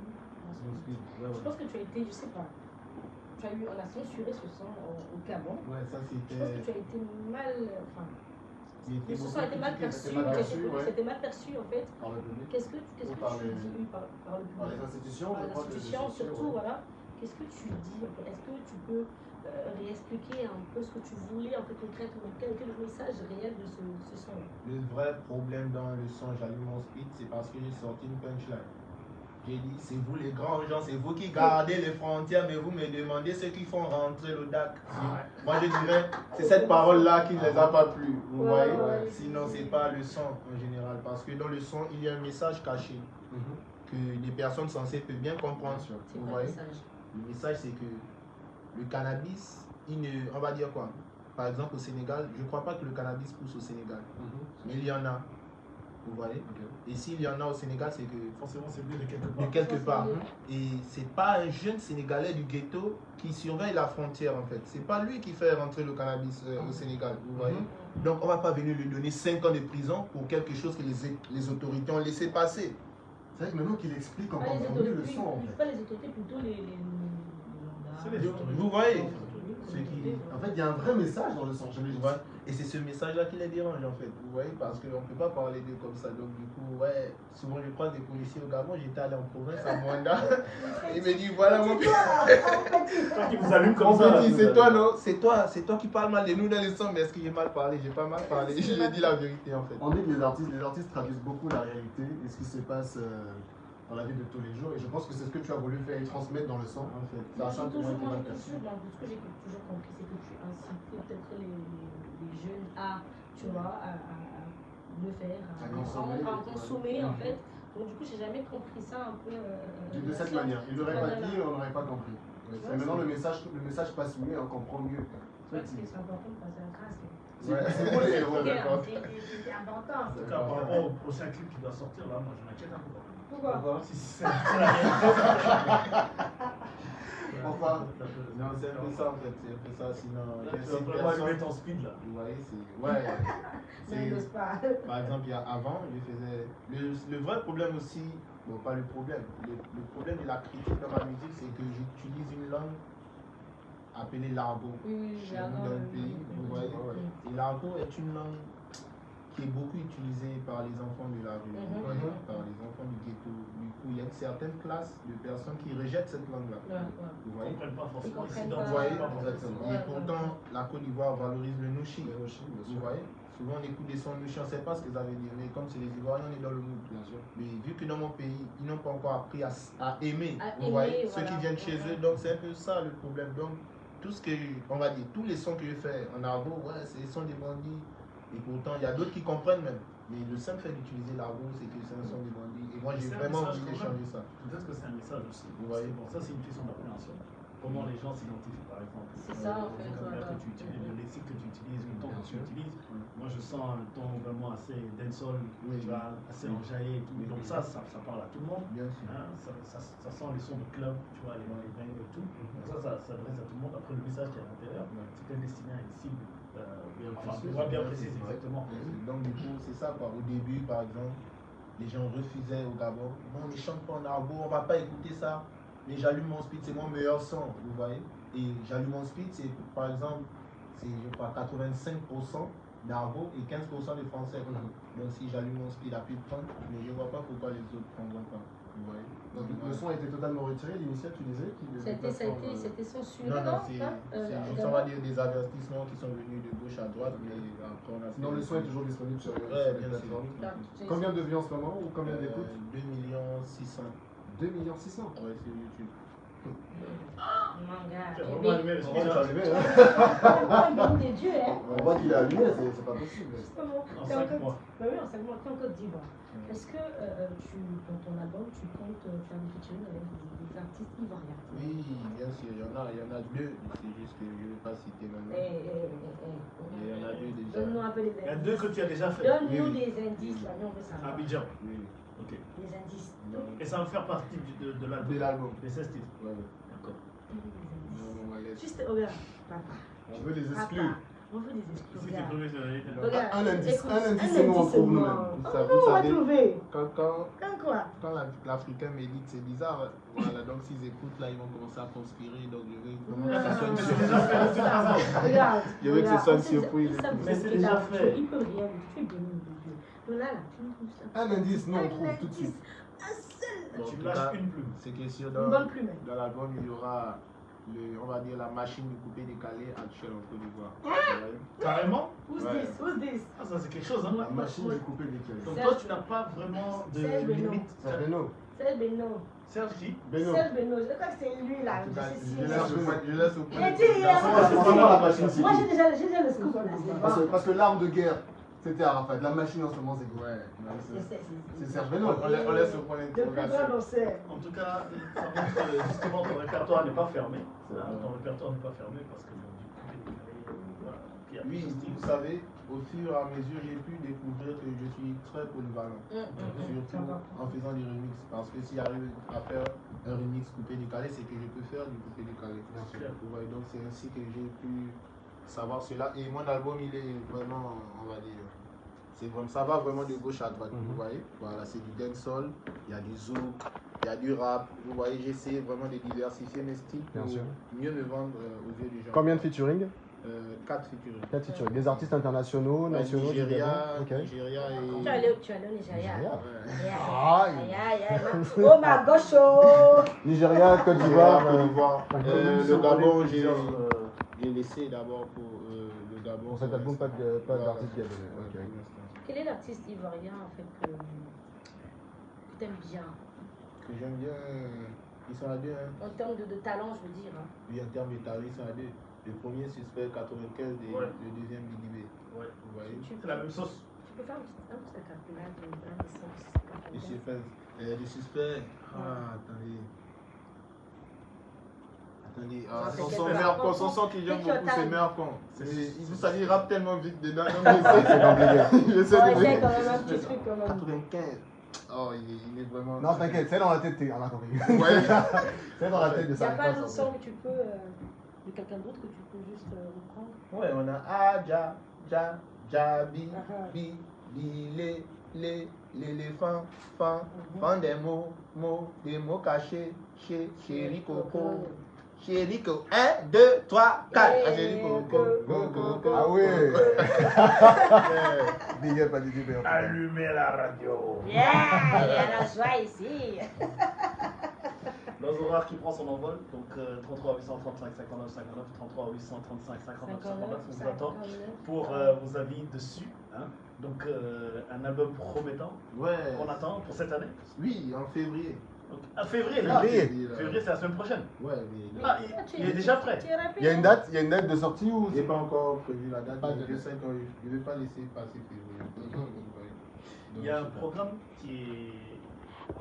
Je pense que tu as été, je sais pas. On a censuré ce son au Gabon. Ouais, ça Je pense que tu c'était. as été mal. Enfin, C'était ce son beaucoup a été mal perçu. mal perçu, ouais. C'était mal perçu en fait. Par le public. Qu'est-ce que tu Par dis les- par le Par les public, institutions, par je les crois que les institutions institutions, surtout, ouais. voilà. Qu'est-ce que tu dis en fait? Est-ce que tu peux réexpliquer un peu ce que tu voulais en fait concrètement? Quel était le message réel de ce son? Le vrai problème dans le son J'allume mon speed, c'est parce que j'ai sorti une punchline. J'ai dit, c'est vous les grands gens, c'est vous qui gardez les frontières, mais vous me demandez ceux qui font rentrer le DAC. Moi je dirais, c'est cette parole-là qui ne les a pas plu. Vous Ouais, voyez? ouais. Sinon, c'est pas le son en général. Parce que dans le son, il y a un message caché que les personnes censées peuvent bien comprendre. Bien sûr. C'est Vous quoi le voyez? message? Le message, c'est que le cannabis, on va dire quoi? Par exemple, au Sénégal, je ne crois pas que le cannabis pousse au Sénégal. Mais il y en a. Vous voyez? Et s'il y en a au Sénégal, c'est que Forcément, c'est venu de quelque de part. quelque part. Forcément. Et c'est pas un jeune Sénégalais du ghetto qui surveille la frontière en fait. C'est pas lui qui fait rentrer le cannabis au Sénégal. Vous voyez? Donc on va pas venir lui donner 5 ans de prison pour quelque chose que les autorités ont laissé passer. C'est vrai que maintenant qu'il explique, on Pas les comprend mieux le autorités, son en fait. pas les autorités, plutôt les C'est les autres. Vous voyez ce qui... En fait, il y a un vrai message dans le son. Jamais dit ça. Et c'est ce message-là qui les dérange en fait, vous voyez, parce qu'on ne peut pas parler d'eux comme ça. Donc du coup, ouais, souvent je croise des policiers au Gabon, j'étais allé en province à Mwanda, il me dit voilà mon Toi qui vous allume comme on ça. me dit c'est toi non, c'est toi qui parles mal de nous dans les sons, mais est-ce que j'ai mal parlé? J'ai pas mal parlé, je lui ai dit la vérité en fait. On dit que les artistes traduisent beaucoup la réalité et ce qui se passe dans la vie de tous les jours. Et je pense que c'est ce que tu as voulu faire et transmettre dans le son. En fait. C'est un chant pour moi qui m'a Ce que j'ai toujours compris, c'est que tu incites peut-être les jeunes à, tu vois, à le faire, à consommer en fait. Donc du coup, j'ai jamais compris ça un peu. De cette manière. Il l'aurait pas dit, on n'aurait pas compris. Et maintenant, le message passe mieux, on comprend mieux. Parce que c'est important de passer un casque. C'est pour les héros, d'accord. C'est important. En tout cas, par rapport au prochain clip qui doit sortir, là, moi je m'inquiète un peu. Pourquoi? Si c'est la réalité. Enfin, non, c'est un peu ça en fait, c'est un peu ça, sinon... Là, tu vas vraiment allumer ton speed là. Vous voyez, c'est... Ouais. Ça n'ose pas. Par exemple, avant, je faisais... Le vrai problème aussi, bon, pas le problème, le problème de la critique dans ma musique, c'est que j'utilise une langue appelée l'argot chez nous dans le pays, vous voyez. Et l'argot est une langue qui est beaucoup utilisée par les enfants de la rue, vous voyez, par les enfants du ghetto. Du coup, il y a une certaine classe de personnes qui rejettent cette langue-là. Vous voyez. Ils ne comprennent pas forcément. Vous voyez, exactement. Et pourtant, la Côte d'Ivoire valorise le nouchi. Vous voyez. Souvent, on écoute des sons nouchi, on ne sait pas ce que ça veut dire, mais comme c'est les Ivoiriens, on est dans le mood, bien sûr. Mais vu que dans mon pays, ils n'ont pas encore appris à aimer, vous voyez, ceux qui viennent chez eux, donc c'est un peu ça le problème. Donc, tout ce que, on va dire, tous les sons que je fais en argot, ouais, c'est les sons des bandits. Et pourtant, il y a d'autres qui comprennent même. Mais le simple fait d'utiliser l'argot, c'est que c'est un son des bandits. Et moi, j'ai vraiment envie de changer ça. Peut-être que c'est un message aussi. Vous voyez. Bon, ça, c'est une question d'appréhension. Comment les gens s'identifient, par exemple. C'est ça, en fait. Le vocabulaire que tu utilises, le lexique que tu utilises, le ton que tu utilises. Moi, je sens un ton vraiment assez dancehall, tu vois, assez enjaillé et tout. Donc ça parle à tout le monde. Bien sûr. Hein, ça sent les sons de club, tu vois, les bangs et tout. Donc ça s'adresse à tout le monde. Après, le message qui est à l'intérieur, c'est peut-être destiné à une cible. Bien précise, exactement. Donc du coup, c'est ça quoi. Au début, par exemple, les gens refusaient au Gabon. Non, on ne chante pas en argot, on va pas écouter ça. Mais j'allume mon speed, c'est mon meilleur son, vous voyez. Et j'allume mon speed, c'est par exemple, c'est je crois 85% d'argot et 15% de français. Donc si j'allume mon speed à plus de 30, mais je ne vois pas pourquoi les autres ne prendront pas. Vous voyez. Donc le son a été totalement retiré, l'initial tu disais C'était censuré. Non, c'est juste on va dire des avertissements qui sont venus de gauche à droite, mais après on a fait... Non, le son est toujours disponible sur les bien plateformes. sûr. Combien de vues en ce moment ou combien d'écoutes 2 600 000. 2 600 000. Ouais, sur YouTube. Mon gars. Tu as vraiment allumé le On speed, voit hein. qu'il est allumé, hein. Des dieux, hein. On voit qu'il est allumé, c'est pas possible. Justement. En 5 mois. Bah oui, en 5 mois, t'es en Côte d'Ivoire. Est-ce que dans ton album, tu comptes faire des featuring avec des artistes ivoiriens? Oui, bien sûr, il y en a deux. C'est juste que je ne vais pas citer maintenant. Il y en a deux déjà. Donne-nous un peu des Il y a indices. deux que tu as déjà fait. Donne-nous des indices, là, nous on veut savoir. Abidjan. Oui. Ok. Des indices. Et ça va faire partie de l'album. De l'album. Les 16 titres. Ouais. D'accord. On va laisser. Juste, regarde, papa. On veut les Papa, exclure. on veut des exclus. Si c'est Regarde. prévu, Regarde, Un indice, écoute, un indice, c'est nous, on trouve nous-mêmes. Comment Vous on va savez, trouver? quand Quoi? l'Africain médite, c'est bizarre. Voilà, donc s'ils écoutent, là, ils vont commencer à conspirer. Donc je veux vraiment Non, que ça soit une c'est surprise. déjà fait. Regarde. Je veux que ce soit une surprise. Mais c'est déjà fait. Il peut rien, tu es béni de Dieu. Donc là, tu me trouves ça. Un indice, non, on trouve tout de suite. Un seul. Bon, en Tu tout lâches cas, une plume. c'est que sur Une bonne plume. dans l'album, il y aura, on va dire, la machine de couper décalé actuelle en Côte d'Ivoire. Carrément. Who's Ouais. this? Who's this? Ah, ça c'est quelque chose, hein. La machine est coupée nickel. Donc toi, tu n'as pas vraiment de Serge Benoît. limite. C'est Beno. C'est Beno. Serge qui? Beno. C'est Beno. Je crois que c'est lui là. En tout cas, Je sais je si- laisse au Il a dit, il a- C'est vraiment la machine, c'est Moi lui. j'ai déjà le scoop là. Parce que l'arme de guerre, c'était Arafat. La machine en ce moment, c'est quoi? Ouais, C'est Serge Beno. on laisse au point Le plus d'interrogation. grand danseur. En tout cas, ça montre que justement ton répertoire n'est pas fermé. Ton répertoire n'est pas fermé parce que bon, du coup, voilà. Puis il y a Oui, plusieurs styles. vous savez, au fur et à mesure, j'ai pu découvrir que je suis très polyvalent. Surtout en faisant des remixes. Parce que si j'arrive à faire un remix coupé décalé, c'est que je peux faire du coupé décalé. Vous voyez, donc c'est ainsi que j'ai pu savoir cela. Et mon album, il est vraiment, on va dire, ça va vraiment de gauche à droite. Vous voyez, voilà, c'est du dancehall, il y a du zouk, il y a du rap. Vous voyez, j'essaie vraiment de diversifier mes styles Bien pour sûr. mieux me vendre aux yeux des gens. Combien de featuring? 4 featuring. 4 featuring. Des artistes internationaux, Ouais, nationaux, du Nigeria, Gabon. Ok. Nigeria et... Tu es allé au Nigeria. Nigeria. Ouais. Aïe, aïe, aïe. Oh ma gauche. Oh. Nigeria, Côte d'Ivoire. Côte d'Ivoire. Le Sur Gabon, plusieurs, j'ai laissé d'abord pour le Gabon. Pour cet album, pas d'artiste gabonais. Ok. Quel est l'artiste ivoirien en fait que tu aimes bien? Que j'aime bien, ils sont à deux. Hein. En termes de talent, je veux dire. Hein. Oui, en termes de tarifs, ils sont à deux. Le premier suspect 95 et Ouais. le deuxième BDB. Ouais. Vous voyez? C'est la même sauce. Tu peux faire un petit calculage de la naissance. Le suspect. Ah, attendez. Attendez. Ah, Non, son c'est son quel meilleur part? con, son son qui j'aime Dès que tu beaucoup, c'est entends- meilleur con. Vous savez, il rappe tellement vite dedans. Donc C'est compliqué. j'essaie On de essaie quand même un petit truc quand même. 95. Oh, il est vraiment. Non, t'inquiète, c'est dans la tête, on a compris. Ouais. C'est dans la tête de Il n'y ça. a pas d'autre son que tu peux, de quelqu'un d'autre que tu peux juste reprendre? Ouais, on a Aja, Bi, l'éléphant, fan des mots cachés, chéri coco. Chéri coco, 1, 2, 3, 4. Ah, chéri coco. Ah oui. Big up à Didi Béon. Allumez la radio. Yeah, il y a la joie ici. Nos horaires qui prend son envol, donc 33 835 59 59, 33 835 59 59, on vous attend pour vos avis dessus. Hein. Donc un album promettant Ouais. qu'on attend pour cette année. Oui, en février. Donc, à février, Ah, là. février. Février, c'est la semaine prochaine. Ouais, mais Ah, il est déjà prêt. Il y a une date de sortie ou j'ai pas encore prévu la date. Pas mais de je date. sais que je ne vais pas laisser passer février. Il y a un programme qui est.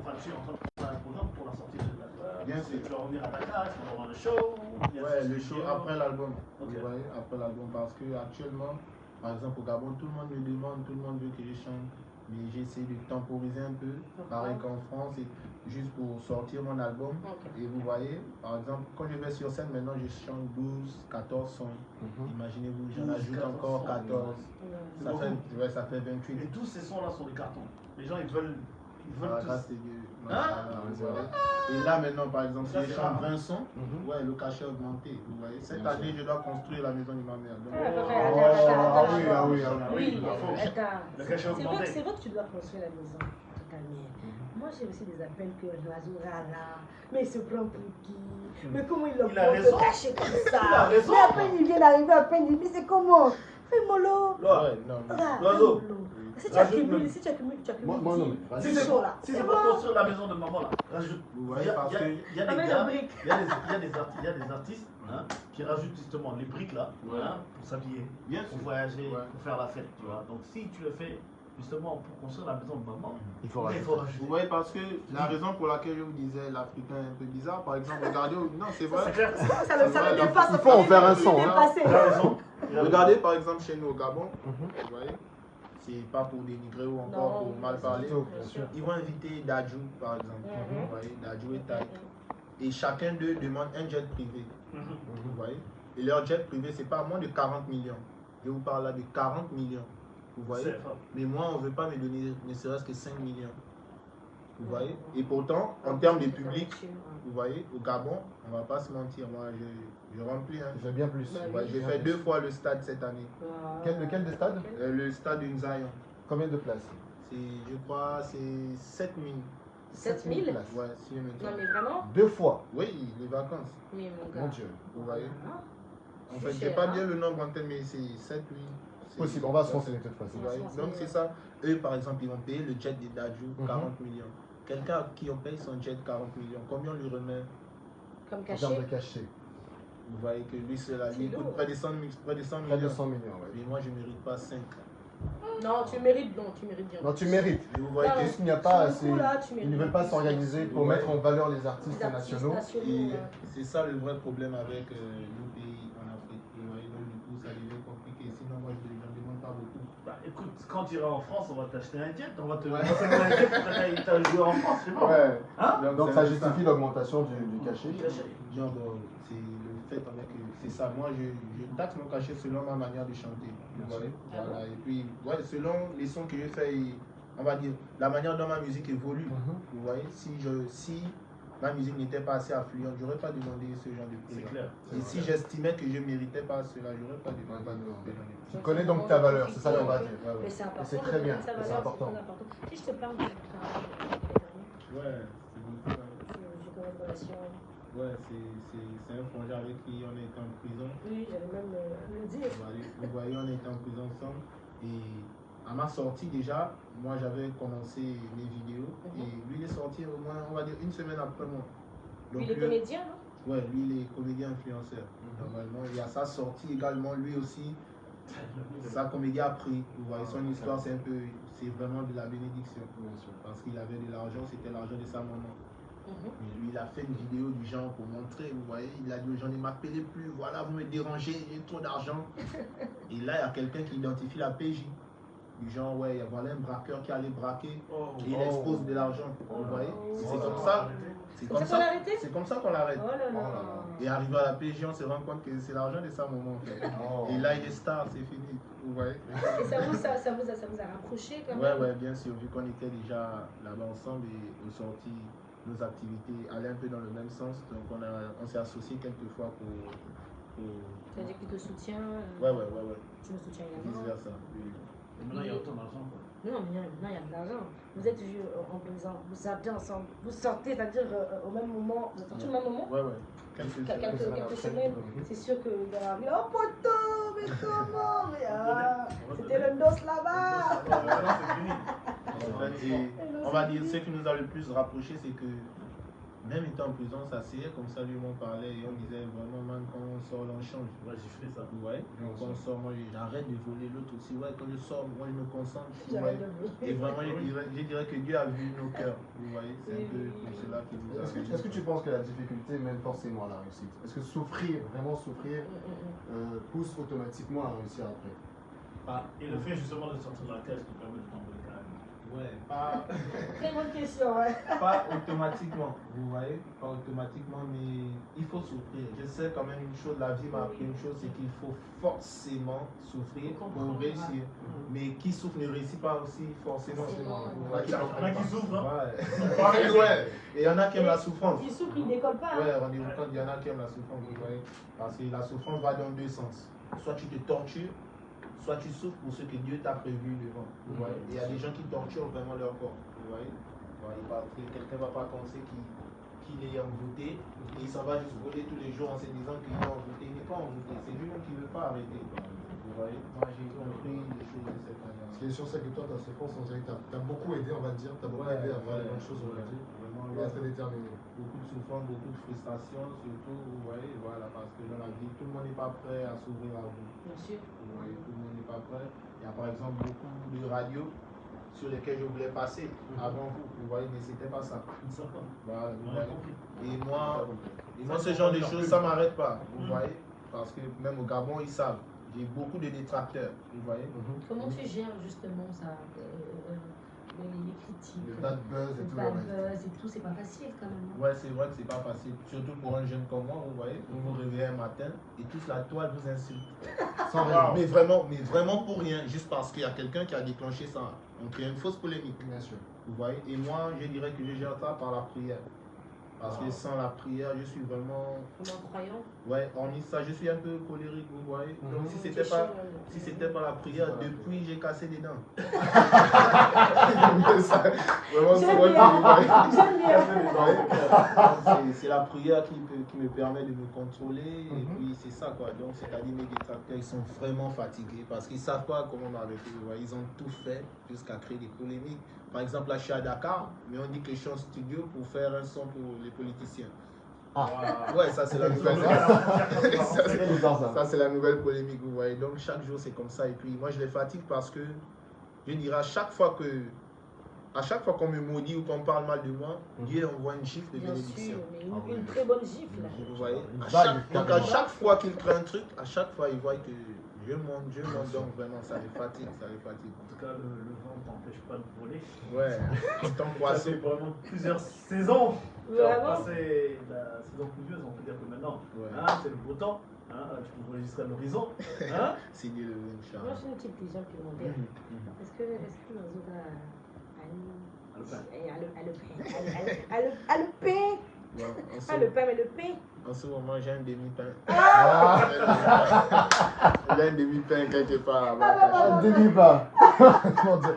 Enfin, je suis en train de faire un programme pour la sortie de l'album. Bien sûr. Tu vas revenir à Dakar, tu vas avoir le show. il y a Ouais, ce le show studio. après l'album. Ok. Vous voyez, après l'album. Parce que actuellement, par exemple au Gabon, tout le monde me demande, tout le monde veut que je chante. Mais j'essaie de temporiser un peu. Pareil qu'en France, et juste pour sortir mon album. Ok. Et vous voyez, par exemple, quand je vais sur scène, maintenant je chante 12, 14 sons. Imaginez-vous, j'en 12, ajoute 14 encore sons. 14. Ça beaucoup. fait, ouais, ça fait 28. Et tous ces sons-là sont des cartons. Les gens, ils veulent Ah, là, tous. c'est Dieu. Hein? Machallah, vous voyez. Et là, maintenant, par exemple, Ça, si je c'est chante rare. 20 sons, ouais, le cachet a augmenté. Vous voyez, cette Bien année, je dois construire la maison de ma mère. Donc, Ah oui, ah oui, ah oui. Oui, Le attends. cachet C'est vrai, augmenté. c'est vrai que tu dois construire la maison de ta mère. Moi, j'ai aussi des appels que l'oiseau rara, mais il se prend pour qui? Mais comment il Il a peut raison. se cacher comme ça? Il a raison. Mais à peine il vient d'arriver, à peine il dit c'est comment? Fais mollo. Là, ouais, non, mais- Regarde, L'oiseau. fais mollo. Si tu Rajoute accumules, même. si tu accumules, Moi, non, mais si c'est c'est chaud pour, là. si C'est c'est bon. pour construire la maison de maman, là, rajoute. Vous Il voyez, y a, parce il y a- que. il y a des Amène gars, un brique. il y a des artistes hein, qui rajoutent justement les briques là Ouais. hein, pour s'habiller, Bien pour sûr. voyager, Ouais. pour faire la fête, tu vois. Donc si tu le fais justement pour construire la maison de maman, il faut il rajouter. faut rajouter. Vous voyez, parce que la raison pour laquelle je vous disais l'Africain est un peu bizarre, par exemple, regardez, non, c'est Ça, vrai. c'est clair. Ça le dépasse. Il faut en faire un son, Il est hein. passé. Il a raison. Il a Regardez par exemple chez nous au Gabon, Mhm. vous voyez, c'est pas pour dénigrer ou encore Non, pour mal parler. Plutôt, bien sûr. Ils vont inviter Dadju par exemple, Mhm. vous voyez, Dadju et Taïk. Et chacun d'eux demande un jet privé, raison. vous voyez. Et leur jet privé, c'est pas moins de 40 millions. Je vous parle là de 40 millions, vous voyez. C'est fort. Mais moi, on ne veut pas me donner ne serait-ce que 5 millions. Vous voyez. Et pourtant, en termes de public, vous voyez, au Gabon, on ne va pas se mentir, moi je remplis. Hein. Il fait bien plus. Ouais, j'ai fait 2 fois le stade cette année. Lequel des stades? Le stade de Nzayon. Combien de places? Je crois, c'est 7000. 7000? places. Ouais, si je me Non trompe. mais vraiment? 2 fois. Oui, les vacances, Mais mon gars. Mon Dieu. vous voyez. Ah, En c'est fait, j'ai cher, pas hein. bien le nombre en tête, mais c'est 7, 8. Possible, on va se renseigner cette fois-ci. Vous voyez. On va se renseigner, Donc c'est ça. Eux, par exemple, ils vont payer le jet de Dadju, Mhm. 40 millions. Quelqu'un à qui on paye son jet 40 millions, combien on lui remet? Comme En termes caché. de cachet, Vous voyez que lui, cela lui C'est coûte lourd. près de 100 millions. près de 100 millions. Ouais. Mais moi, je ne mérite pas 5. Non, tu mérites bien. Non, tu mérites. Et vous voyez Non, que Juste qu'il n'y a pas assez. Sur le coup, là, tu Ils mérites. ne veulent pas s'organiser pour Ouais. mettre en valeur les artistes nationaux. et c'est ça le vrai problème avec nos pays en Afrique. Vous voyez, donc du coup, ça devient compliqué. Sinon, moi, je n'en demande pas beaucoup. Bah écoute, quand tu iras en France, on va t'acheter un jet, on va te Ouais. donner un jet pour que tu ailles jouer en France, c'est bon. Ouais. Hein Donc c'est ça un peu justifie l'augmentation du cachet. Non, bon, c'est le fait en fait que c'est ça. Moi, je taxe mon cachet selon ma manière de chanter. Vous voyez. Ah Voilà. Et puis, ouais, selon les sons que je fais, on va dire, la manière dont ma musique évolue. Vous voyez, si ma musique n'était pas assez affluente, j'aurais pas demandé ce genre de prix. C'est clair. Et si j'estimais que je méritais pas cela, j'aurais pas demandé ce genre de prix. Tu connais donc ta valeur, c'est ça qu'on va dire. Ouais, ouais. Mais c'est important. C'est très bien, de connaître sa c'est valeur, important. très important. Si je te parle de Ouais, c'est beaucoup. je connais une relation. Ouais, c'est un frangin avec qui on est en prison. Oui, j'allais même le dire. Vous voyez, on était en prison ensemble. Et à ma sortie déjà, moi j'avais commencé mes vidéos. Et lui il est sorti au moins, on va dire, une semaine après moi. Lui, il est comédien, non? Ouais, lui il est comédien influenceur. Normalement, et à sa sortie également, lui aussi, sa comédie a pris. Vous voyez, son histoire c'est vraiment de la bénédiction. Parce qu'il avait de l'argent, c'était l'argent de sa maman. Mais lui, il a fait une vidéo du genre pour montrer, vous voyez, il a dit aux gens, ne m'appelez plus, voilà, vous me dérangez, j'ai trop d'argent. Et là, il y a quelqu'un qui identifie la PJ. Du genre, ouais, voilà un braqueur qui allait braquer et il expose de l'argent. Vous voyez, c'est comme ça. C'est comme ça qu'on l'arrête. Oh là là. Et arrivé à la PJ, on se rend compte que c'est l'argent de sa maman en fait. Et là, il est star, c'est fini. Vous voyez. Et ça vous a rapproché quand même? Ouais, bien sûr, vu qu'on était déjà là-bas ensemble et au sorti, nos activités allaient un peu dans le même sens. Donc on s'est associés quelques fois pour... Ça veut dire qu'il te soutient? Ouais. Tu me soutiens également? Vice versa. Et maintenant, il y a autant d'argent. Non, mais maintenant, il y a de l'argent. Vous êtes en prison, vous sortez ensemble, vous sortez, c'est-à-dire au même moment, vous sortez au même moment? Ouais. Quelques semaines. C'est sûr que dans la vie, oh poteau, mais comment? C'était le dos là-bas. En fait, on va dire, ce qui nous a le plus rapprochés, c'est que même étant en prison, ça s'essayait comme ça, lui m'en parlait et on disait vraiment, man, quand on sort, on change. Ouais, j'ai fait ça. Vous voyez, quand on sort, moi j'arrête de voler, l'autre aussi, ouais, quand je sors, moi je me concentre. Vous J'arrête voyez. de voler. Et vraiment, je dirais que Dieu a vu nos cœurs. Vous voyez, c'est un peu pour cela qu'il nous a Est-ce que tu penses que la difficulté mène forcément à la réussite? Est-ce que vraiment souffrir, pousse automatiquement à réussir après? Et le fait justement de sortir de la cage qui permet de t'envoyer quand même. Ouais, pas, Très bonne question, ouais. pas automatiquement, vous voyez, pas automatiquement, mais il faut souffrir. Je sais quand même une chose, la vie m'a appris une chose, c'est qu'il faut forcément souffrir pour réussir. Mais qui souffre ne réussit pas aussi forcément. Il y en a qui souffrent, hein. Ouais. Et il y en a qui aiment la souffrance. Qui souffre, il ne décolle pas. Ouais, rendez-vous compte, il y en a qui aiment la souffrance, vous voyez. Parce que la souffrance va dans deux sens. Soit tu te tortures, soit tu souffres pour ce que Dieu t'a prévu devant. Vous voyez. Et il y a des gens qui torturent vraiment leur corps. Vous voyez. Quelqu'un ne va pas penser qu'il est envoûté et il s'en va juste voler tous les jours en se disant qu'il est envoûté. Il n'est pas envoûté, c'est lui-même qui ne veut pas arrêter. Vous voyez. Moi j'ai compris les choses de cette manière. Ce qui est sûr, c'est que toi, ta souffrance, on dirait que t'as beaucoup aidé, on va dire. T'as beaucoup aidé à faire les bonnes choses, on va dire. Vraiment, Et à te déterminer. beaucoup de souffrance, beaucoup de frustration, surtout, vous voyez, voilà, parce que dans la vie, tout le monde n'est pas prêt à s'ouvrir à vous. Bien sûr. Vous voyez, tout le monde n'est pas prêt. Il y a par exemple beaucoup de radios sur lesquelles je voulais passer avant vous voyez, mais c'était pas ça. Voilà, vous voyez. Et moi, ce genre de choses, ça m'arrête pas, vous voyez, parce que même au Gabon, ils savent. J'ai beaucoup de détracteurs, vous voyez. Comment tu gères justement ça, les critiques, Le bad buzz et le tout. bad buzz et tout, c'est pas facile quand même. Ouais, c'est vrai que c'est pas facile, surtout pour un jeune comme moi, vous voyez. Vous vous réveillez un matin et toute la toile vous insulte. Sans raison. Mais vraiment pour rien, juste parce qu'il y a quelqu'un qui a déclenché ça. On crée une fausse polémique. Bien sûr. Vous voyez. Et moi, je dirais que je gère ça par la prière. Parce que sans la prière, je suis vraiment. Comme un croyant. Ouais, hormis ça, je suis un peu colérique, vous voyez. Donc si Tu c'était es pas, chaud, si c'était pas la prière, depuis j'ai cassé des dents. Vraiment, c'est vrai, J'aime bien. C'est la prière qui me permet de me contrôler. Et puis c'est ça quoi. Donc c'est-à-dire mes détracteurs, ils sont vraiment fatigués parce qu'ils savent pas comment m'arrêter. Ils ont tout fait jusqu'à créer des polémiques. Par exemple, là je suis à Dakar, mais on dit que je suis en studio pour faire un son pour les politiciens. Ouais, ça c'est la nouvelle. Ça c'est la nouvelle polémique, vous voyez. Donc chaque jour c'est comme ça. Et puis moi je les fatigue parce que je dirais à chaque fois qu'on me maudit ou qu'on parle mal de moi, Dieu envoie une gifle de Bien bénédiction. sûr, mais une très bonne gifle. Vous voyez. Donc à chaque fois qu'il crée un truc, à chaque fois il voit que je monte, donc vraiment ça les fatigue, En tout cas, le vent ne t'empêche pas de voler. Ouais, tant Ça poisson. fait vraiment plusieurs saisons. Vraiment. C'est la saison pluvieuse, on peut dire que maintenant, Ouais. hein, c'est le beau temps. Hein, tu peux voler jusqu'à l'horizon. Hein. C'est Dieu le Moi Inch'Allah. j'ai une petite question qui me demandait. Est-ce que Nazo va Le pain. Ouais, Pas le pain, mais le pain. en ce moment, j'ai un demi-pain. Ah, J'ai un demi-pain quelque part. un demi-pain. Mon Dieu.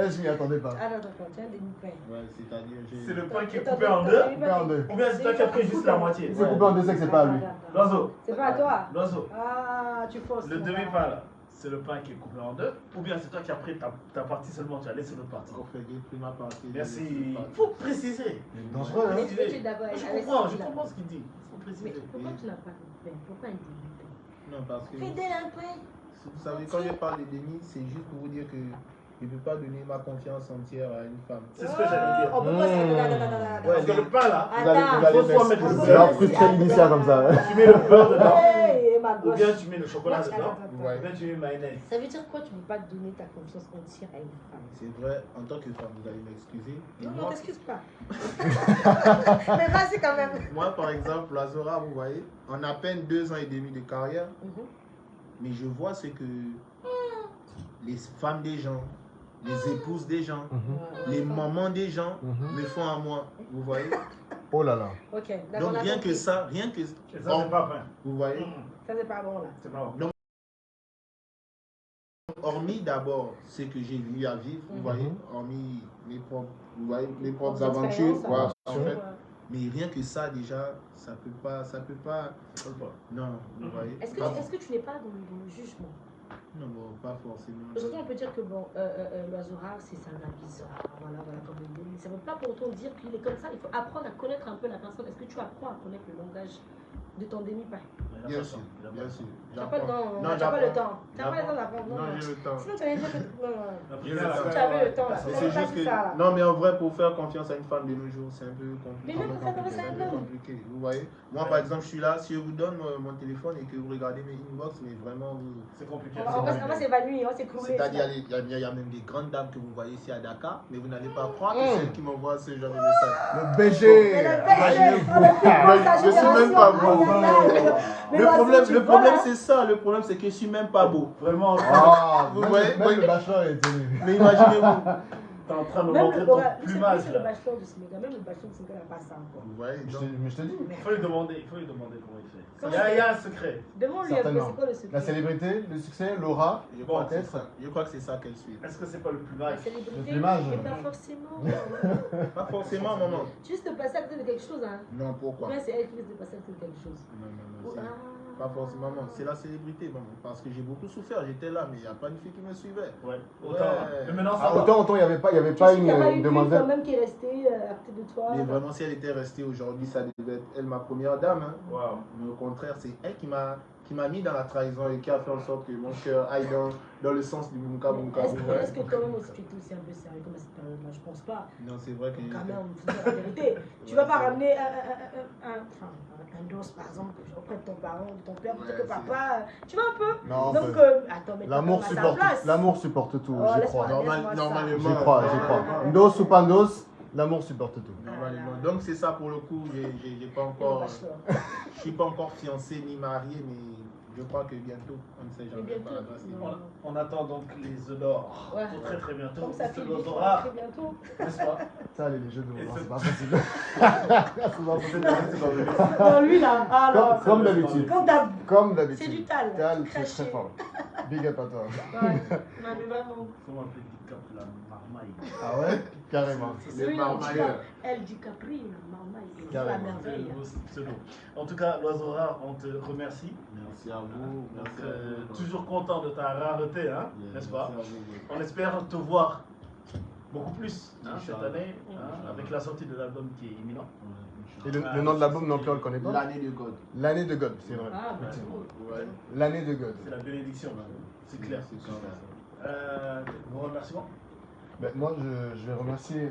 Je m'y attendais pas. Ah non, attends, tu as un demi-pain. Ouais, c'est-à-dire, C'est le pain qui est coupé en deux. Coupé en deux. Ou bien c'est toi qui as pris juste la moitié. C'est coupé en deux, c'est que c'est pas à lui. L'oiseau. C'est pas à toi. L'oiseau. Ah, tu forces. Le demi-pain là, c'est le pain qui est coupé en deux. Ou bien c'est toi qui as pris ta partie seulement, tu as laissé l'autre partie. En fait, j'ai pris ma partie. Merci. Il faut préciser. C'est dangereux, hein. Est-ce que tu es d'accord Je avec comprends ça? ce qu'il dit. Il faut Mais préciser. pourquoi tu n'as pas de pain? Pourquoi un demi-pain? Non, parce que. Fais-le un pain. Vous savez, quand je parle de demi, c'est juste pour vous dire que je ne peux pas donner ma confiance entière à une femme. C'est ce que j'allais dire. On peut pas se Ouais, Parce que le pain là, Vous allez faut soit mettre le vous allez beurre. frustrer l'initial comme ça. Tu mets le beurre dedans. Hey, ma Ou gauche. bien tu mets le chocolat Attends, dedans. attends, attends. Ouais. Ou bien tu mets mayonnaise. Ça veut dire quoi? Tu ne peux pas donner ta confiance entière à une femme? C'est vrai, en tant que femme, vous allez m'excuser. Et Non, moi, non, t'excuses pas. Mais vas-y quand même. moi, par exemple, la Zora, vous voyez, en à peine 2 ans et demi de carrière, mais je vois ce que les femmes des gens, les épouses des gens, les mamans des gens me font à moi. Vous voyez? Oh là là. Ok, d'accord. Donc on a rien compris. que ça, rien que... Et ça, c'est pas pain. Vous voyez? Ça, c'est pas bon là. C'est pas bon. Hormis d'abord ce que j'ai eu à vivre, vous voyez, hormis mes propres, vous voyez, mes propres Propres aventures, expériences, voilà, en sûr. fait. Mais rien que ça déjà, ça peut pas, non, vous voyez. Est-ce que tu n'es pas dans le jugement? Non, bon, pas forcément. Aujourd'hui, on peut dire que bon, l'oiseau rare, c'est un aviseur. Voilà, comme on dit. Ça ne veut pas pour autant dire qu'il est comme ça. Il faut apprendre à connaître un peu la personne. Est-ce que tu apprends à connaître le langage de ton demi-pain? Bien sûr, bien sûr. Tu n'as pas, J'apprends. non, tu n'as pas le temps. Tu n'as pas le temps d'apprendre. Non, j'ai le temps. Sinon, tu allais dire que. Non, non. J'ai le temps. Tu avais le temps. Mais Sinon, c'est pas juste dit que, ça, là. non mais en vrai pour faire confiance à une femme de nos jours c'est un peu compliqué. Mais même pour faire confiance à un homme. Compliqué, vous voyez. Moi par exemple je suis là, si je vous donne mon téléphone et que vous regardez mes inbox, mais vraiment vous... C'est compliqué. On va s'évanouir, on va s'écrouler. C'est-à-dire il y a même des grandes dames que vous voyez ici à Dakar, mais vous n'allez pas croire que c'est elles qui m'envoient ce genre de message. Le BG. Je suis même pas beau. Le problème c'est ça, le problème c'est que je suis même pas beau. Vraiment, Ah, Vous même, voyez, même le bachelor est tenu. Mais imaginez-vous, t'es en train de Même montrer le ton bachelor, plumage le là. bachelor de Sénégal, même le bachelor de Sénégal n'a pas ça encore. vous voyez, Je donc, te- Mais je te dis. Il faut lui demander comment il fait. Comment Il y a un secret. Demande-lui un peu, Certainement. c'est quoi le secret? La célébrité, le succès, l'aura. je crois que c'est peut-être. ça. Je crois que c'est ça qu'elle suit. Est-ce que c'est pas le La plumage? célébrité, Le plumage. mais pas forcément. Pas forcément maman. Juste de passer à côté de quelque chose, hein. Non, pourquoi? Ou bien c'est elle qui risque de passer à côté de quelque chose. Non, Ah. c'est pas forcément maman. C'est la célébrité maman. Parce que j'ai beaucoup souffert. J'étais là, mais il n'y a pas une fille qui me suivait. Ouais. Ouais. Autant. Mais maintenant, ça Ah, va. autant il n'y avait pas Tu sais qu'il une y a pas eu une quand demoiselle. même qui est restée à côté de toi. Mais vraiment, si elle était restée aujourd'hui, ça devait être elle ma première dame. Hein. Waouh. Mais au contraire, c'est elle qui m'a mis dans la trahison et qui a fait en sorte que mon cœur aille dans le sens du bunka bunka. Est-ce que toi-même aussi tu étais aussi un peu sérieux comme à cette période-là? Je pense pas. Non, c'est vrai que Quand même, faut dire la vérité. Tu vas pas ramener un dos, par exemple, auprès de ton parent, de ton père, plutôt que Ouais, papa. Tu vois un peu? Non, Donc, attends, mais l'amour supporte tout, Oh, j'y laisse-moi. crois. normalement. J'y crois. Ndos ou pas ndos, l'amour supporte tout. Normalement. Donc c'est ça pour le coup, j'ai pas encore, je suis pas encore fiancé ni marié, mais je crois que bientôt, on ne sait jamais. Bientôt, non. On attend donc les œufs d'or. Ouais. Pour très très bientôt. Comme ça C'est fait l'oiseau rare, très bientôt. n'est-ce pas? Ça, les jeux de Et mots, ce- c'est pas possible. C'est pas possible. Non, lui là, alors. Comme d'habitude. Comme d'habitude. C'est du tal. Tal, c'est Craché. très fort. Big up à toi. Ouais. Non, mais vraiment. Comment appeler du cap la marmaille? Ah ouais? Carrément. C'est lui, non, tu vois, elle du Capri, la marmaille, c'est la Carrément. C'est le merveille. beau pseudo. En tout cas, l'oiseau rare, on te remercie. Merci à vous. Donc, toujours content de ta rareté, hein, n'est-ce pas? Merci à vous. On espère te voir beaucoup plus hein, cette Inch'Allah. année, hein, avec la sortie de l'album qui est imminent. Et le nom de l'album non plus on le connaît pas. L'année de God. L'année de God, c'est vrai. Ah, bah, c'est Ouais. cool. Ouais. L'année de God. C'est la bénédiction, c'est clair. C'est comme ça. Vos remerciements? Ben, moi, je vais remercier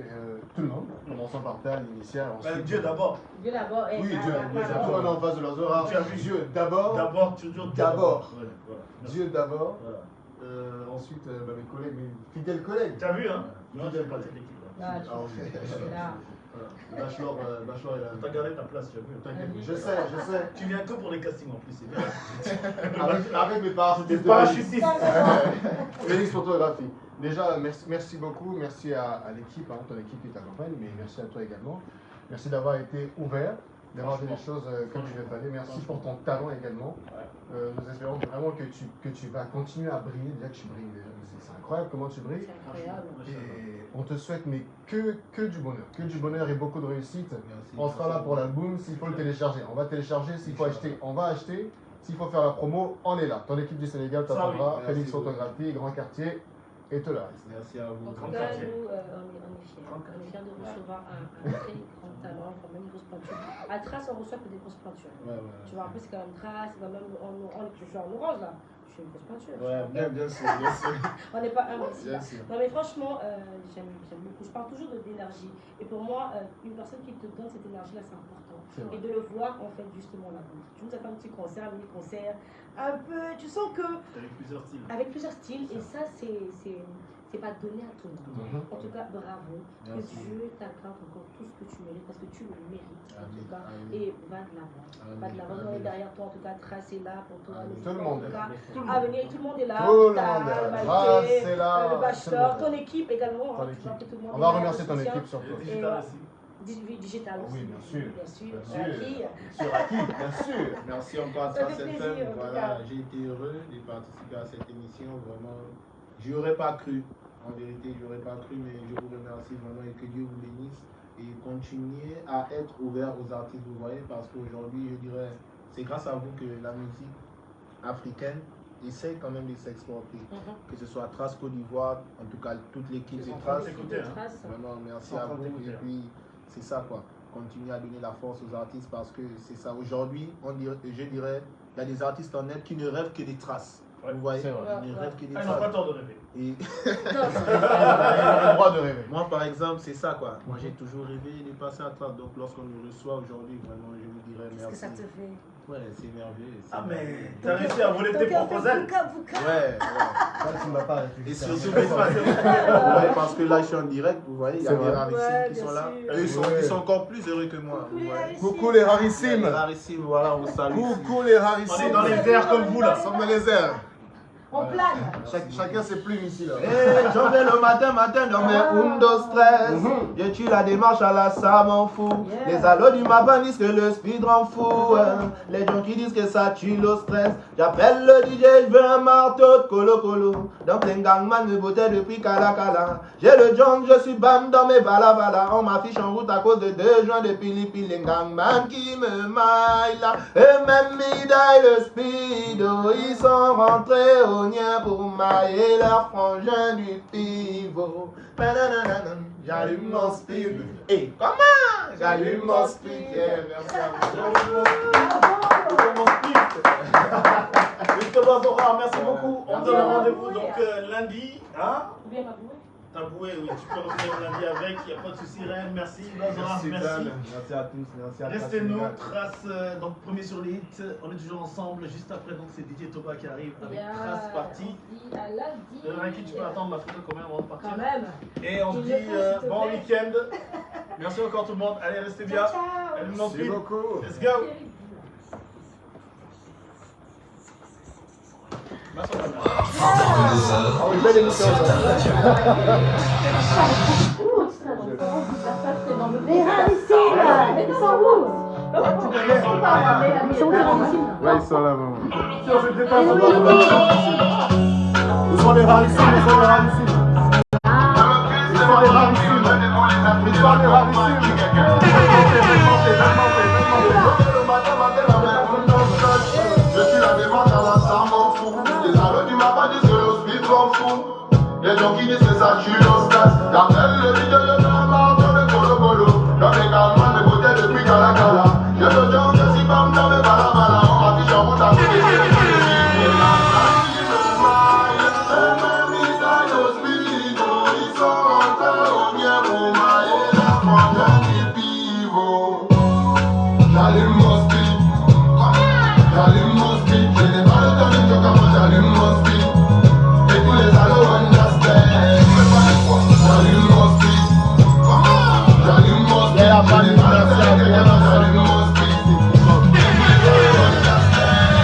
tout le monde. En commençant par Tal, l'initial. ensuite- Dieu d'abord. Dieu d'abord. Eh, Oui, ah, Dieu. ah, Dieu, ah, c'est toujours un en face de l'oiseau rare. Tu as vu Dieu d'abord. D'abord, toujours Dieu D'abord. Ouais, voilà. Dieu d'abord. Voilà. Ensuite, mes collègues, mes fidèles collègues. Tu as vu, hein? Ouais. Non, tu fais partie de l'équipe. Ah, tu Ah, oui. es là. Bachelor est là. T'as gardé ta place, tu as vu. T'inquiète, je sais. Tu viens que pour les castings en plus, c'est bien. Avec mes parents, Des parachutistes. Félix Photographie. Déjà, merci beaucoup. Merci à l'équipe, ton équipe qui t'accompagne, mais merci à toi également. Merci d'avoir été ouvert, d'avoir dit les choses comme il le fallait. Merci pour ton talent également. Nous espérons vraiment que tu vas continuer à briller. Déjà que tu brilles, c'est incroyable comment tu brilles. C'est incroyable. Et on te souhaite mais que du bonheur et beaucoup de réussite. On sera là pour l'album. S'il faut le télécharger, on va télécharger. S'il faut acheter, on va acheter. S'il faut faire la promo, on est là. Ton équipe du Sénégal t'attendra. Félix Photographie, Grand Quartier et tout le reste. Merci à vous. En tout cas, nous, on est fiers. On est fiers de recevoir un très grand talent, quand même une grosse pointure. À Trace, on reçoit que des grosses pointures. Tu vois, en plus, c'est quand même Trace, c'est quand même je suis en orange là. Je suis une grosse pointure. Ouais, bien sûr. On n'est pas humble ici. Bien sûr. Non, mais franchement, j'aime beaucoup. Je parle toujours d'énergie. Et pour moi, une personne qui te donne cette énergie-là, c'est important. Et de le voir, en fait, justement là. Tu nous as fait un petit concert, un mini-concert. Un peu, tu sens que. Avec plusieurs styles. Avec plusieurs styles. Et ça, c'est pas donné à tout le monde. En tout cas, bravo. Que Dieu t'accorde encore tout ce que tu mérites, parce que tu le mérites, en tout cas. Et va de l'avant. Va de l'avant. On est derrière toi, en tout cas. Trace est là pour toi. Tout le monde. À venir, tout le monde est là. Tout le monde est là. Trace est là. Le bachelor, ton équipe également. On va remercier ton équipe surtout. Digital aussi. Oui, bien sûr. Bien sûr. Bien sûr. Merci encore à Ça Trace fait FM. plaisir, en tout Voilà, cas. j'ai été heureux de participer à cette émission. Vraiment, j'y aurais pas cru. En vérité, j'y aurais pas cru, mais je vous remercie vraiment et que Dieu vous bénisse. Et continuez à être ouvert aux artistes, vous voyez, parce qu'aujourd'hui, je dirais, c'est grâce à vous que la musique africaine essaie quand même de s'exporter. Que ce soit Trace Côte d'Ivoire, en tout cas toute l'équipe de Trace. Vraiment, merci à vous. Et puis, c'est ça quoi. Continuez à donner la force aux artistes parce que c'est ça. Aujourd'hui, je dirais, il y a des artistes en net qui ne rêvent que des traces. Vous voyez, ils ne rêvent que des traces. Ils n'ont pas tort de rêver. Et Ils ont le droit de rêver. moi, par exemple, c'est ça quoi. Moi, j'ai toujours rêvé de passer à Trace. Donc, lorsqu'on nous reçoit aujourd'hui, vraiment, je vous dirais merci. Qu'est-ce que ça te fait? Ouais, c'est merveilleux. Ah, mais t'as réussi à voler tes propres ailes. Ouais. Ça, tu ne vas pas Et surtout, ouais, parce que là, je suis en direct, vous voyez, il y a des rarissimes qui sont là. Eux, ils sont encore plus heureux que moi. Vous voyez. Coucou les rarissimes. Les rarissimes, voilà, on vous salue. Coucou les On est rarissimes. dans les airs comme vous là. Nous sommes dans les airs. On plane. Chacun ses plumes ici là. Eh, j'en vais le matin, dans mes stress. Je tue la démarche à la ça m'en fout. Les allos du matin disent que le speed rend fou. Les gens qui disent que ça tue le stress. J'appelle le DJ, je veux un marteau de colo. Donc les gangman me bottaient depuis Kala. J'ai le junk, je suis bam dans mes vala. On m'affiche en route à cause de 2 joints de pili. Les gangman qui me maillent là. Et même Mida et le speedo, ils sont rentrés au nien pour mailler leur frangin du pivot. J'allume mon speed. Et comment? J'allume mon speed. Merci à Christophe Bora, merci beaucoup. On donne rendez-vous donc lundi. Hein? Taboué, oui, tu peux revenir lundi avec, il n'y a pas de souci, Rennes. Merci, Bazora, merci. Merci à tous, merci à Restez-nous, Trace, donc premier sur les hits, on est toujours ensemble. Juste après, donc c'est DJ Toba qui arrive avec Trace Party. Qui tu peux attendre ma photo quand même avant de partir. Quand même. Et on se dit bon week-end. Merci encore tout le monde. Allez, restez bien. Allez, Merci beaucoup. Let's go. Merci. Belle émission. Les rarissimes, ils sont où? Ils sont rarissimes. Ouais, ils sont là, maman. Où sont les rarissimes? Où sont les rarissimes? Ils sont les rarissimes. Ils sont les rarissimes. Je suis la démarche à la ça m'en fout. Les allos du matin disent que le speed rend fou. Les gens qui disent que ça tue le stress. J'appelle le DJ,